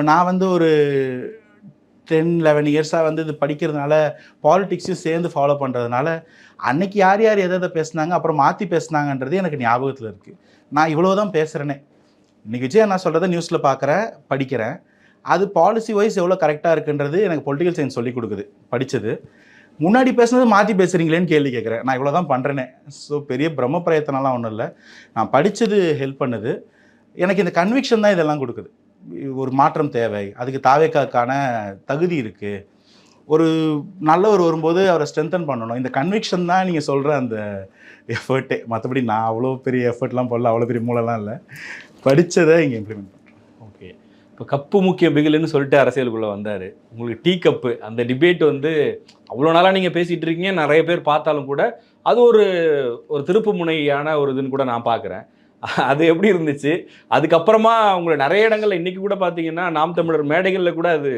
B: நான் வந்து ஒரு 10-11 இயர்ஸாக வந்து இது படிக்கிறதுனால பாலிடிக்ஸையும் சேர்ந்து ஃபாலோ பண்ணுறதுனால அன்னைக்கு யார் யார் எதை பேசுனாங்க அப்புறம் மாற்றி பேசுனாங்கன்றது எனக்கு ஞாபகத்தில் இருக்குது. நான் இவ்வளோ தான் பேசுகிறேனே. இன்றைக்கி விஜய் நான் சொல்கிறத நியூஸில் பார்க்குறேன், படிக்கிறேன். அது பாலிசி வைஸ் எவ்வளோ கரெக்டாக இருக்குன்றது எனக்கு பொலிட்டிக்கல் சயின்ஸ் சொல்லிக் கொடுக்குது படித்தது. முன்னாடி பேசுனது மாற்றி பேசுகிறீங்களேன்னு கேள்வி கேட்குறேன். நான் இவ்வளோ தான் பண்ணுறேனே. ஸோ பெரிய பிரம்ம பிரயத்தனம்லாம் ஒன்றும் இல்லை. நான் படித்தது ஹெல்ப் பண்ணுது. எனக்கு இந்த கன்விக்ஷன் தான் இதெல்லாம் கொடுக்குது. ஒரு மாற்றம் தேவை, அதுக்கு தாவேக்காக்கான தகுதி இருக்குது, ஒரு நல்லவர் வரும்போது அவரை ஸ்ட்ரென்தன் பண்ணணும். இந்த கன்விக்ஷன் தான் நீங்கள் சொல்கிற அந்த எஃபர்ட்டே. மற்றபடி நான் அவ்வளோ பெரிய எஃபர்ட்லாம் போடல, அவ்வளோ பெரிய மூலம்லாம் இல்லை. படித்ததை இங்கே இம்ப்ளிமெண்ட் பண்ணுறேன்.
A: ஓகே. இப்போ கப்பு முக்கிய பிகிலுன்னு சொல்லிட்டு அரசியலுக்குள்ளே வந்தார். உங்களுக்கு டீ கப்பு அந்த டிபேட் வந்து அவ்வளோ நாளாக நீங்கள் பேசிகிட்டு இருக்கீங்க, நிறைய பேர் பார்த்தாலும் கூட அது ஒரு திருப்பு முனையான ஒரு இதுன்னு கூட நான் பார்க்குறேன். அது எப்படி இருந்துச்சு? அதுக்கப்புறமா உங்களை நிறைய இடங்கள்ல இன்றைக்கி கூட பார்த்தீங்கன்னா நாம் தமிழர் மேடைகளில் கூட அது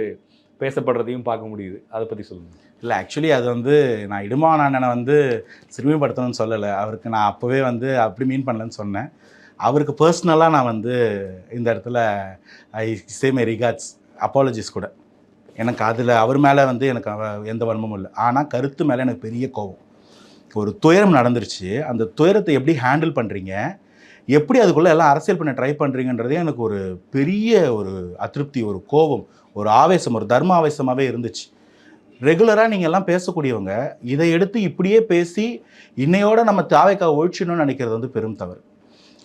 A: பேசப்படுறதையும் பார்க்க முடியுது. அதை பற்றி சொல்லுங்கள்.
B: இல்லை, ஆக்சுவலி அது வந்து நான் இடுமான் அண்ணனை வந்து சிறுமைப்படுத்தணும்னு சொல்லலை. அவருக்கு நான் அப்போவே வந்து அப்படி மீன் பண்ணலன்னு சொன்னேன். அவருக்கு பர்சனலாக நான் வந்து இந்த இடத்துல ஐ சே மை ரிகார்ட்ஸ், அப்பாலஜிஸ் கூட. எனக்கு அதில் அவர் மேலே வந்து எனக்கு எந்த வன்மமும் இல்லை. ஆனால் கருத்து மேலே எனக்கு பெரிய கோபம். ஒரு துயரம் நடந்துருச்சு, அந்த துயரத்தை எப்படி ஹேண்டில் பண்ணுறீங்க, எப்படி அதுக்குள்ளே எல்லாம் அரசியல் பண்ண ட்ரை பண்ணுறீங்கன்றதே எனக்கு ஒரு பெரிய ஒரு அதிருப்தி, ஒரு கோபம், ஒரு ஆவேசம், ஒரு தர்ம ஆவேசமாகவே இருந்துச்சு. ரெகுலராக நீங்கள் எல்லாம் பேசக்கூடியவங்க இதை எடுத்து இப்படியே பேசி இன்னையோட நம்ம தாவேக்காவை ஒழிச்சிடணும்னு நினைக்கிறது வந்து பெரும் தவறு.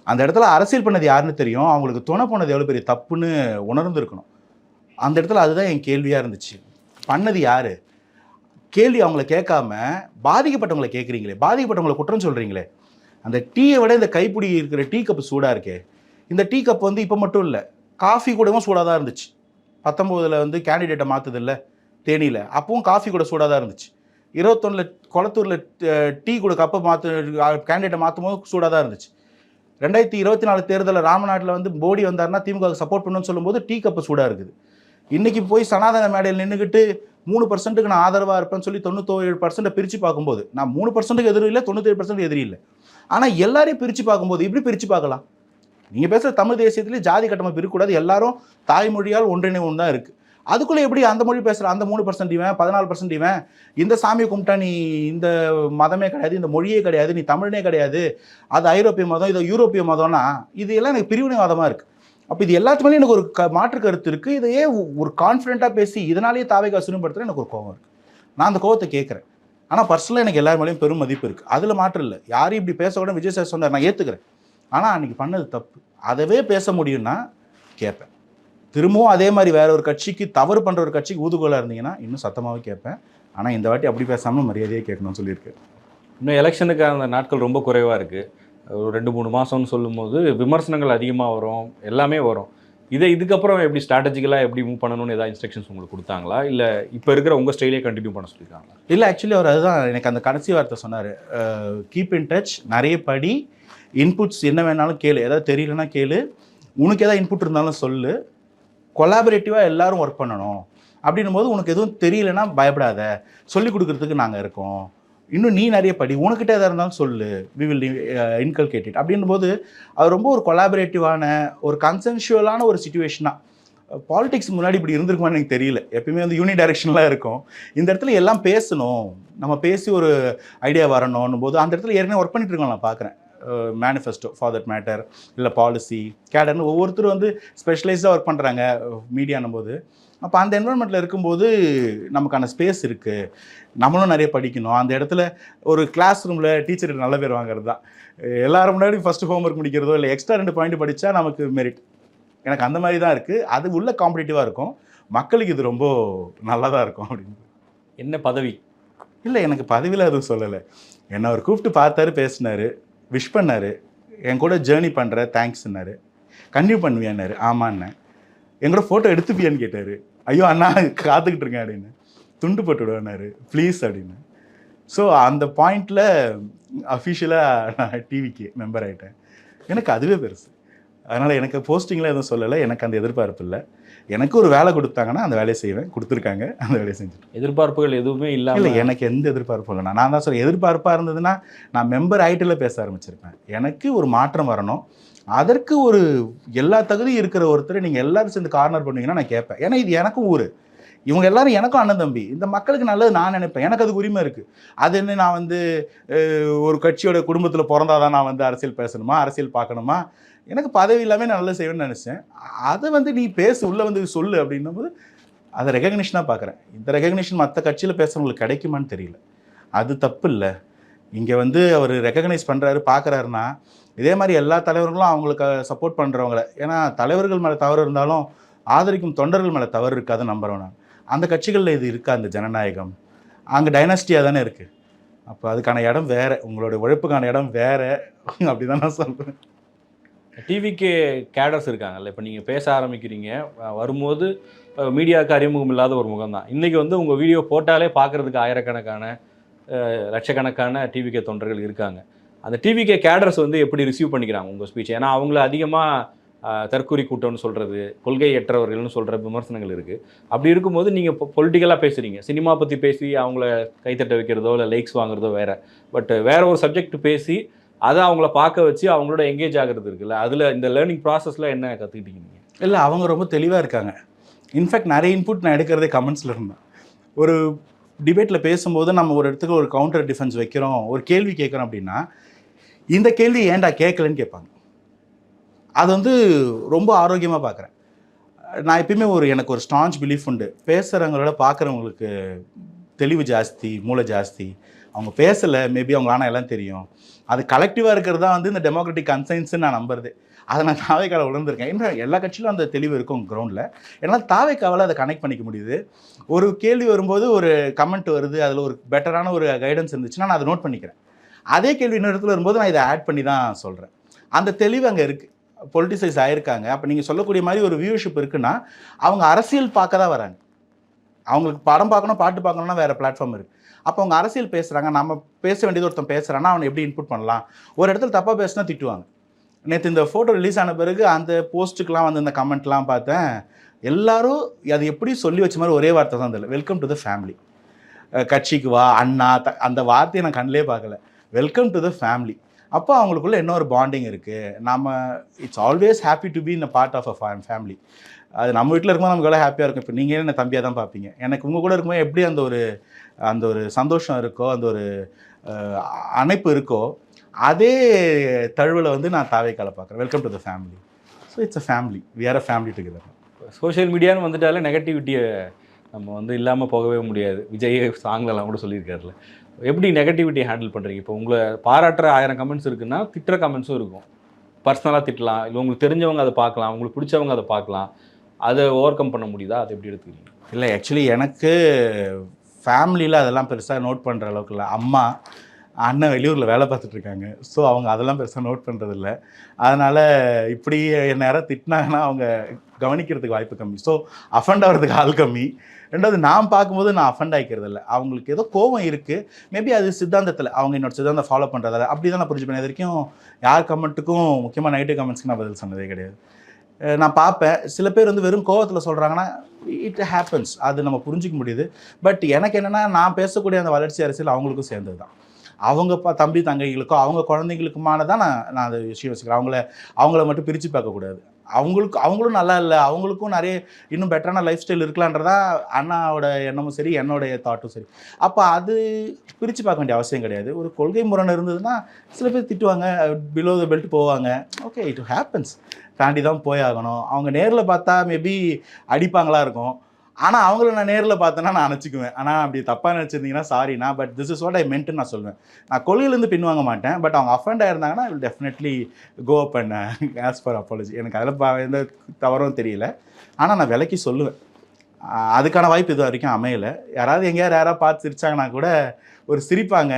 B: அந்த இடத்துல அரசியல் பண்ணது யாருன்னு தெரியும், அவங்களுக்கு துணை போனது எவ்வளோ பெரிய தப்புன்னு உணர்ந்துருக்கணும். அந்த இடத்துல அதுதான் என் கேள்வியாக இருந்துச்சு. பண்ணது யார்? கேள்வி அவங்கள கேட்காம பாதிக்கப்பட்டவங்களை கேட்குறீங்களே, பாதிக்கப்பட்டவங்களை குற்றம் சொல்கிறீங்களே. அந்த டீயை விட இந்த கைப்பிடி இருக்கிற டீ கப்பு சூடாக இருக்கே. இந்த டீ கப் வந்து இப்போ மட்டும் இல்லை, காஃபி கூடவும் சூடாக தான் இருந்துச்சு. 19 வந்து கேண்டிடேட்டை மாற்றுது இல்லை தேனியில், அப்பவும் காஃபி கூட சூடாக தான் இருந்துச்சு. 21 கொளத்தூரில் டீ கூட கப்பை கேண்டிடேட்டை மாற்றும் போது சூடாக தான் இருந்துச்சு. 2024 தேர்தலில் ராமநாட்டில் வந்து மோடி வந்தார்னா திமுக சப்போர்ட் பண்ணணும்னு சொல்லும்போது டீ கப்பு சூடாக இருக்குது. இன்றைக்கி போய் சனாதன மேடையில் நின்றுக்கிட்டு 3% நான் ஆதரவாக இருப்பேன்னு சொல்லி 97% பிரித்து பார்க்கும்போது நான் 3% எதிரி இல்லை, 97% எதிரி இல்லை. ஆனால் எல்லாரையும் பிரித்து பார்க்கும்போது இப்படி பிரித்து பார்க்கலாம். நீங்கள் பேசுகிற தமிழ் தேசியத்திலே ஜாதி கட்டமைப்பு இருக்கக்கூடாது, எல்லாரும் தாய்மொழியால் ஒன்றிணைவும் தான் இருக்குது. அதுக்குள்ளே எப்படி அந்த மொழி பேசுகிற அந்த 3% இவன், 14% இவன், இந்த சாமியை கும்பிட்டா நீ இந்த மதமே கிடையாது, இந்த மொழியே கிடையாது, நீ தமிழனே கிடையாது, அது ஐரோப்பிய மதம், இது யூரோப்பிய மதம்னா இது எல்லாம் எனக்கு பிரிவினைவாதமாக இருக்குது. அப்போ இது எல்லாத்துக்குமே எனக்கு ஒரு மாற்று கருத்து இருக்குது. இதையே ஒரு கான்ஃபிடென்ட்டாக பேசி இதனாலேயே தாவேக்கா சிறுமைப்படுத்துகிற எனக்கு ஒரு கோபம் இருக்குது. நான் அந்த கோபத்தை கேட்குறேன். ஆனால் பர்சனலாக எனக்கு எல்லார் மேலேயும் பெரும் மதிப்பு இருக்குது, அதில் மாற்றம் இல்லை. யாரையும் இப்படி பேசக்கூட விஜய் சார் சொன்னார், நான் ஏற்றுக்கிறேன். ஆனால் அன்றைக்கி பண்ணது தப்பு. அதவே பேச முடியும்னா கேட்பேன். திரும்பவும் அதே மாதிரி வேற ஒரு கட்சிக்கு தவறு பண்ணுற ஒரு கட்சிக்கு ஊதுகோலாக இருந்தீங்கன்னா இன்னும் சத்தமாகவே கேட்பேன். ஆனால் இந்த வாட்டி அப்படி பேசாமல் மரியாதையே கேட்கணும்னு சொல்லியிருக்கேன்.
A: இன்னும் எலெக்ஷனுக்கான நாட்கள் ரொம்ப குறைவாக இருக்குது. ஒரு 2-3 மாதம்னு சொல்லும்போது விமர்சனங்கள் அதிகமாக வரும், எல்லாமே வரும். இதுக்கப்புறம் எப்படி ஸ்ட்ராட்டஜிக்கலாக எப்படி மூவ் பண்ணணும்னு ஏதாவது இன்ஸ்ட்ரக்ஷன்ஸ் உங்களுக்கு கொடுத்தாங்களா, இல்லை இப்போ இருக்கிற உங்கள் ஸ்டைலே கண்டினியூ பண்ண சொல்லியிருக்காங்களா?
B: இல்லை, ஆக்சுவலி அவர் அதுதான் எனக்கு அந்த கடைசி வார்த்தை சொன்னார். கீப் இன் டச், நிறைய படி, இன்புட்ஸ் என்ன வேணாலும் கேளு, ஏதாவது தெரியலன்னா கேளு, உனக்கு ஏதாவது இன்புட் இருந்தாலும் சொல்லு, கொலாபரேட்டிவாக எல்லோரும் ஒர்க் பண்ணணும். அப்படின்னும் போது உனக்கு எதுவும் தெரியலன்னா பயப்படாத, சொல்லிக் கொடுக்குறதுக்கு நாங்கள் இருக்கோம், இன்னும் நீ நிறைய படி, உனக்கிட்ட எதாக இருந்தாலும் சொல்லு, வி வில் இன்கல்கேட் இட் அப்படின்னும் போது அது ரொம்ப ஒரு கொலாபரேட்டிவான ஒரு கன்சென்ஷுவலான ஒரு சிச்சுவேஷனாக. பாலிடிக்ஸ் முன்னாடி இப்படி இருந்திருக்குமான்னு எனக்கு தெரியல. எப்பயுமே வந்து யூனி டைரக்ஷன்லாம் இருக்கும். இந்த இடத்துல எல்லாம் பேசணும், நம்ம பேசி ஒரு ஐடியா வரணும்னும் போது அந்த இடத்துல ஏற்கனவே ஒர்க் பண்ணிட்டு இருக்கோம். நான் பார்க்குறேன் மேனிஃபெஸ்டோ ஃபார் தட் மேட்டர், இல்லை பாலிசி கேடர்னு ஒவ்வொருத்தரும் வந்து ஸ்பெஷலைஸ்டாக ஒர்க் பண்ணுறாங்க மீடியானும் போது. அப்போ அந்த என்வரன்மெண்ட்டில் இருக்கும்போது நமக்கான ஸ்பேஸ் இருக்குது, நம்மளும் நிறைய படிக்கணும். அந்த இடத்துல ஒரு கிளாஸ் ரூமில் டீச்சர் நல்ல பேர் வாங்குறது தான். எல்லாரும் முன்னாடி ஃபஸ்ட்டு ஹோம்ஒர்க் முடிக்கிறதோ இல்லை எக்ஸ்ட்ரா 2 பாயிண்ட் படித்தா நமக்கு மெரிட். எனக்கு அந்த மாதிரி தான் இருக்குது. அது உள்ள காம்படிட்டிவாக இருக்கும், மக்களுக்கு இது ரொம்ப நல்லா தான் இருக்கும் அப்படின்னு.
A: என்ன பதவி?
B: இல்லை, எனக்கு பதவியில் எதுவும் சொல்லலை. என்னை அவர் கூப்பிட்டு பார்த்தாரு, பேசினார், விஷ் பண்ணார், என் கூட ஜேர்னி பண்ணுற தேங்க்ஸ்ன்னாரு. கன்டினியூ பண்ணுவியான்னாரு. ஆமாண்ணே. எங்களோட ஃபோட்டோ எடுத்துப்பியான்னு கேட்டார். ஐயோ அண்ணா காத்துக்கிட்டு இருக்கேன் அப்படின்னு. துண்டு போட்டு விடுவேன்னாரு, ப்ளீஸ் அப்படின்னு. ஸோ அந்த பாயிண்டில் அஃபிஷியலாக நான் டிவிக்கு மெம்பர் ஆகிட்டேன். எனக்கு அதுவே பெருசு. அதனால் எனக்கு போஸ்டிங்கில் எதுவும் சொல்லலை, எனக்கு அந்த எதிர்பார்ப்பு இல்லை. எனக்கு ஒரு வேலை கொடுத்தாங்கன்னா அந்த வேலையை செய்வேன், கொடுத்துருக்காங்க, அந்த வேலையை செஞ்சுட்டு.
A: எதிர்பார்ப்புகள் எதுவுமே இல்லை.
B: எனக்கு எந்த எதிர்பார்ப்பும் இல்லை. நான் தான் சொல்கிறேன், எதிர்பார்ப்பாக இருந்ததுன்னா நான் மெம்பர் ஐட்டில் பேச ஆரம்பிச்சிருப்பேன். எனக்கு ஒரு மாற்றம் வரணும், அதற்கு ஒரு எல்லா தகுதியும் இருக்கிற ஒருத்தர் நீங்கள் எல்லாரும் சேர்ந்து கார்னர் பண்ணுவீங்கன்னா நான் கேட்பேன். ஏன்னா இது எனக்கும் ஊர், இவங்க எல்லாரும் எனக்கும் அண்ணன் தம்பி, இந்த மக்களுக்கு நல்லது நான் நினைப்பேன், எனக்கு அதுக்கு உரிமை இருக்குது. அது என்ன, நான் வந்து ஒரு கட்சியோட குடும்பத்தில் பிறந்தாதான் நான் வந்து அரசியல் பேசணுமா, அரசியல் பார்க்கணுமா? எனக்கு பதவி இல்லாமல் நான் நல்லா செய்வேன்னு நினச்சேன். அதை வந்து நீ பேசு, உள்ளே வந்து சொல்லு அப்படின்னும் போது அதை ரெகக்னிஷனாக பார்க்குறேன். இந்த ரெகக்னிஷன் மற்ற கட்சியில் பேசுகிறவங்களுக்கு கிடைக்குமான்னு தெரியல. அது தப்பு இல்லை. இங்கே வந்து அவர் ரெகக்னைஸ் பண்ணுறாரு, பார்க்குறாருன்னா இதே மாதிரி எல்லா தலைவர்களும் அவங்களுக்கு சப்போர்ட் பண்ணுறவங்கள, ஏன்னா தலைவர்கள் மேலே தவறு இருந்தாலும் ஆதரிக்கும் தொண்டர்கள் மேலே தவறு இருக்காதுன்னு நம்புகிறேன் நான். அந்த கட்சிகளில் இது இருக்கா, அந்த ஜனநாயகம்? அங்கே டைனாஸ்டியாக தானே இருக்குது. அப்போ அதுக்கான இடம் வேறு, உங்களோட உழைப்புக்கான இடம் வேறு, அப்படி தான் நான் சொல்கிறேன்.
A: டிவிக்கு கேடர்ஸ் இருக்காங்கல்ல, இப்போ நீங்கள் பேச ஆரம்பிக்கிறீங்க, வரும்போது மீடியாவுக்கு அறிமுகம் இல்லாத ஒரு முகம் தான். இன்றைக்கி வந்து உங்கள் வீடியோ போட்டாலே பார்க்குறதுக்கு ஆயிரக்கணக்கான லட்சக்கணக்கான டிவிகே தொண்டர்கள் இருக்காங்க. அந்த டிவிகே கேடர்ஸ் வந்து எப்படி ரிசீவ் பண்ணிக்கிறாங்க உங்கள் ஸ்பீச்? ஏன்னா அவங்கள அதிகமாக தற்கூரி கூட்டம்னு சொல்கிறது, கொள்கையற்றவர்கள்னு சொல்கிற விமர்சனங்கள் இருக்குது. அப்படி இருக்கும்போது நீங்கள் இப்போ பொலிட்டிக்கலாக பேசுகிறீங்க, சினிமா பற்றி பேசி அவங்கள கைத்தட்ட வைக்கிறதோ இல்லை லைக்ஸ் வாங்குறதோ வேறு. பட் வேறு ஒரு சப்ஜெக்ட் பேசி அதை அவங்கள பார்க்க வச்சு அவங்களோட எங்கேஜ் ஆகிறது இருக்குல்ல, அதில் இந்த லேர்னிங் ப்ராசஸில் என்ன கற்றுக்கிட்டீங்க நீங்கள்?
B: இல்லை, அவங்க ரொம்ப தெளிவாக இருக்காங்க. இன்ஃபேக்ட் நிறைய இன்புட் நான் எடுக்கிறதே கமெண்ட்ஸில் இருந்தேன். ஒரு டிபேட்டில் பேசும்போது நம்ம ஒரு இடத்துக்கு ஒரு கவுண்டர் டிஃபென்ஸ் வைக்கிறோம், ஒரு கேள்வி கேட்குறோம் அப்படின்னா, இந்த கேள்வி ஏன்டா கேட்கலன்னு கேட்பாங்க. அது வந்து ரொம்ப ஆரோக்கியமாக பார்க்குறேன். நான் எப்பயுமே எனக்கு ஒரு ஸ்டான்ச் பிலீஃப் உண்டு, பேசுகிறவங்களோட பார்க்குறவங்களுக்கு தெளிவு ஜாஸ்தி, மூளை ஜாஸ்தி. அவங்க பேசலை, மேபி அவங்க ஆனால் எல்லாம் தெரியும். அது கலெக்டிவாக இருக்கிறது தான் வந்து இந்த டெமோக்ராட்டிக் கன்சைன்ஸ்ன்னு நான் நம்புறது. அதை நான் தாவேக்காவில் உணர்ந்திருக்கேன். இன்னும் எல்லா கட்சியிலும் அந்த தெளிவு இருக்கும் கிரவுண்டில். என்னால் தாவேக்காவில் அதை கனெக்ட் பண்ணிக்க முடியுது. ஒரு கேள்வி வரும்போது ஒரு கமெண்ட் வருது, அதில் ஒரு பெட்டரான ஒரு கைடன்ஸ் இருந்துச்சுன்னா நான் அதை நோட் பண்ணிக்கிறேன். அதே கேள்வி இன்னொரு இடத்துல வரும்போது நான் இதை ஆட் பண்ணி தான் சொல்கிறேன். அந்த தெளிவு அங்கே இருக்குது. பொலிட்டிசைஸ் ஆகிருக்காங்க. அப்போ நீங்கள் சொல்லக்கூடிய மாதிரி ஒரு வியூவர்ஷிப் இருக்குன்னா அவங்க அரசியல் பார்க்க தான் வராங்க. அவங்களுக்கு படம் பார்க்கணும், பாட்டு பார்க்கணும்னா வேறு பிளாட்ஃபார்ம் இருக்குது. அப்போ அவங்க அரசியல் பேசுகிறாங்க, நம்ம பேச வேண்டியது ஒருத்தன் பேசுகிறான்னா அவனை எப்படி இன்புட் பண்ணலாம்? ஒரு இடத்துல தப்பாக பேசினா திட்டுவாங்க. நேற்று இந்த ஃபோட்டோ ரிலீஸ் ஆன பிறகு அந்த போஸ்ட்டுக்கெலாம் வந்து இந்த கமெண்ட்லாம் பார்த்தேன். எல்லாரும் அது எப்படி சொல்லி வச்ச மாதிரி ஒரே வார்த்தை தான் தெரியல, வெல்கம் டு த ஃபேமிலி. கட்சிக்கு வா அண்ணா, அந்த வார்த்தையை நான் கண்ணிலே பார்க்கல. Welcome to the family. அப்போ அவங்களுக்குள்ள என்ன ஒரு பாண்டிங் இருக்குது. நம்ம it's always happy to be in a part of a family. அது நம்ம வீட்டில் இருக்கும்போது நமக்கு எவ்வளோ ஹாப்பியாக இருக்கும். இப்போ நீங்கள் என்ன தம்பியாக தான் பார்ப்பீங்க. எனக்கு உங்கள் கூட இருக்கும்போது எப்படி அந்த ஒரு சந்தோஷம் இருக்கோ, அந்த ஒரு அணைப்பு இருக்கோ, அதே தழுவில் வந்து நான் தாவேக்கால பார்க்குறேன். Welcome to the family. So it's a family, we are a family together.
A: Social மீடியான்னு வந்துட்டாலே நெகட்டிவிட்டியை நம்ம வந்து இல்லாமல் போகவே முடியாது. விஜய் சாங்லலாம் கூட சொல்லியிருக்காருல. எப்படி நெகட்டிவிட்டியை ஹேண்டில் பண்ணுறீங்க? இப்போ உங்களை பாராட்டுற 1000 கமெண்ட்ஸ் இருக்குன்னா திட்டுற கமெண்ட்ஸும் இருக்கும். பர்சனலாக திட்டலாம், இல்லை உங்களுக்கு தெரிஞ்சவங்க அதை பார்க்கலாம், உங்களுக்கு பிடிச்சவங்க அதை பார்க்கலாம். அதை ஓவர் கம் பண்ண முடியுதா? அதை எப்படி எடுத்துக்கிறீங்க?
B: இல்லை, ஆக்சுவலி எனக்கு ஃபேமிலியில் அதெல்லாம் பெருசாக நோட் பண்ணுற அளவுக்கு இல்லை. அம்மா அண்ணன் வெளியூரில் வேலை பார்த்துட்ருக்காங்க. ஸோ அவங்க அதெல்லாம் பெருசாக நோட் பண்ணுறதில்ல. அதனால் இப்படி நேரம் திட்டினாங்கன்னா அவங்க கவனிக்கிறதுக்கு வாய்ப்பு கம்மி. ஸோ அஃபண்ட் ஆகிறதுக்கு ஆள் கம்மி. ரெண்டாவது நான் பார்க்கும்போது நான் அஃபண்ட் ஆகிக்கிறது இல்லை. அவங்களுக்கு ஏதோ கோவம் இருக்குது, மேபி அது சித்தாந்தத்தில் அவங்க என்னோட சித்தாந்தம் ஃபாலோ பண்ணுறதால அப்படி தான் நான் புரிஞ்சுப்பேன். இது வரைக்கும் யார் கமெண்ட்டுக்கும், முக்கியமாக நெகட்டிவ் கமெண்ட்ஸ்க்கு நான் பதில் சொன்னதே கிடையாது. நான் பார்ப்பேன். சில பேர் வந்து வெறும் கோவத்தில் சொல்கிறாங்கன்னா இட் ஹேப்பன்ஸ், அது நம்ம புரிஞ்சிக்க முடியுது. பட் எனக்கு என்னென்னா, நான் பேசக்கூடிய அந்த வளர்ச்சி அரசியல் அவங்களுக்கும் சேர்ந்தது தான். அவங்க தம்பி தங்கைகளுக்கோ அவங்க குழந்தைங்களுக்குமான தான் நான் அந்த விஷயம் வச்சுக்கிறேன். அவங்கள மட்டும் பிரித்து பார்க்கக்கூடாது. அவங்களும் நல்லா இல்லை, அவங்களுக்கும் நிறைய இன்னும் பெட்டரான லைஃப் ஸ்டைல் இருக்கலான்றதா அண்ணாவோட எண்ணமும் சரி, என்னோடைய தாட்டும் சரி. அப்போ அது பிரித்து பார்க்க வேண்டிய அவசியம் கிடையாது. ஒரு கொள்கை முரண் இருந்ததுன்னா சில பேர் திட்டுவாங்க, பிலோ த பெல்ட் போவாங்க. ஓகே, இட் ஹேப்பன்ஸ், தாண்டி தான் போய் ஆகணும். அவங்க நேரில் பார்த்தா மேபி அடிப்பாங்களா இருக்கும். ஆனால் அவங்கள நான் நேரில் பார்த்தேன்னா நான் நினச்சிக்குவேன். ஆனால் அப்படி தப்பாக நினச்சிருந்தீங்கன்னா சாரிண்ணா, but this is what I மென்ட்னு நான் சொல்லுவேன். நான் கொள்கையிலேருந்து பின்வாங்க மாட்டேன். பட் அவங்க அஃபெண்ட் ஆயிருந்தாங்கன்னா I will definitely go up and ask for apology. எனக்கு அதில் எந்த தவறும் தெரியல. ஆனால் நான் விலைக்கு சொல்லுவேன். அதுக்கான வாய்ப்பு இது வரைக்கும் அமையலை. யாராவது பார்த்து சிரிச்சாங்கன்னா கூட ஒரு சிரிப்பாங்க.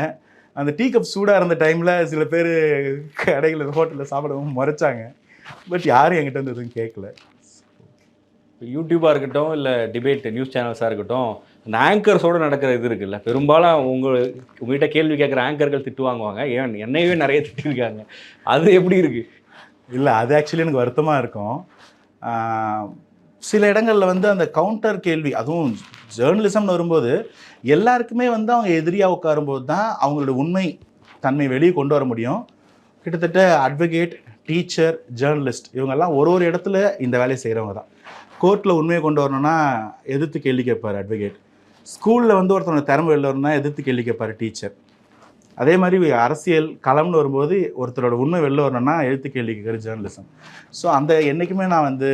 B: அந்த டீ கப் சூடாக இருந்த டைமில் சில பேர் கடைகளில் ஹோட்டலில் சாப்பிடவும் முறைச்சாங்க. பட் யாரும் என்கிட்ட வந்து எதுவும் கேட்கல.
A: யூடியூபாக இருக்கட்டும், இல்லை டிபேட் நியூஸ் சேனல்ஸாக இருக்கட்டும், அந்த ஆங்கர்ஸோடு நடக்கிற இது இருக்குல்ல, பெரும்பாலும் உங்கள்கிட்ட கேள்வி கேட்குற ஆங்கர்கள் திட்டு வாங்குவாங்க. ஏன் என்னையவே நிறைய திட்டிருக்காங்க. அது எப்படி இருக்குது?
B: இல்லை, அது ஆக்சுவலி எனக்கு வருத்தமாக இருக்கும். சில இடங்களில் வந்து அந்த கவுண்டர் கேள்வி, அதுவும் ஜேர்னலிசம்னு வரும்போது எல்லாருக்குமே வந்து அவங்க எதிரியாக உட்காரும்போது தான் அவங்களோட உண்மை தன்மை வெளியே கொண்டு வர முடியும். கிட்டத்தட்ட அட்வொகேட், டீச்சர், ஜேர்னலிஸ்ட் இவங்கெல்லாம் ஒரு இடத்துல இந்த வேலையை செய்கிறவங்க தான். கோர்ட்டில் உண்மையை கொண்டு வரணும்னா எதிர்த்து கேள்வி கேட்பார் அட்வொகேட். ஸ்கூலில் வந்து ஒருத்தவங்க திறமை வெளில வரணும்னா எதிர்த்து கேள்வி கேட்பார் டீச்சர். அதே மாதிரி அரசியல் களம்னு வரும்போது ஒருத்தரோட உண்மை வெளில வரணும்னா எதிர்த்து கேள்வி கேட்குற ஜேர்னலிசம். ஸோ அந்த என்றைக்குமே நான் வந்து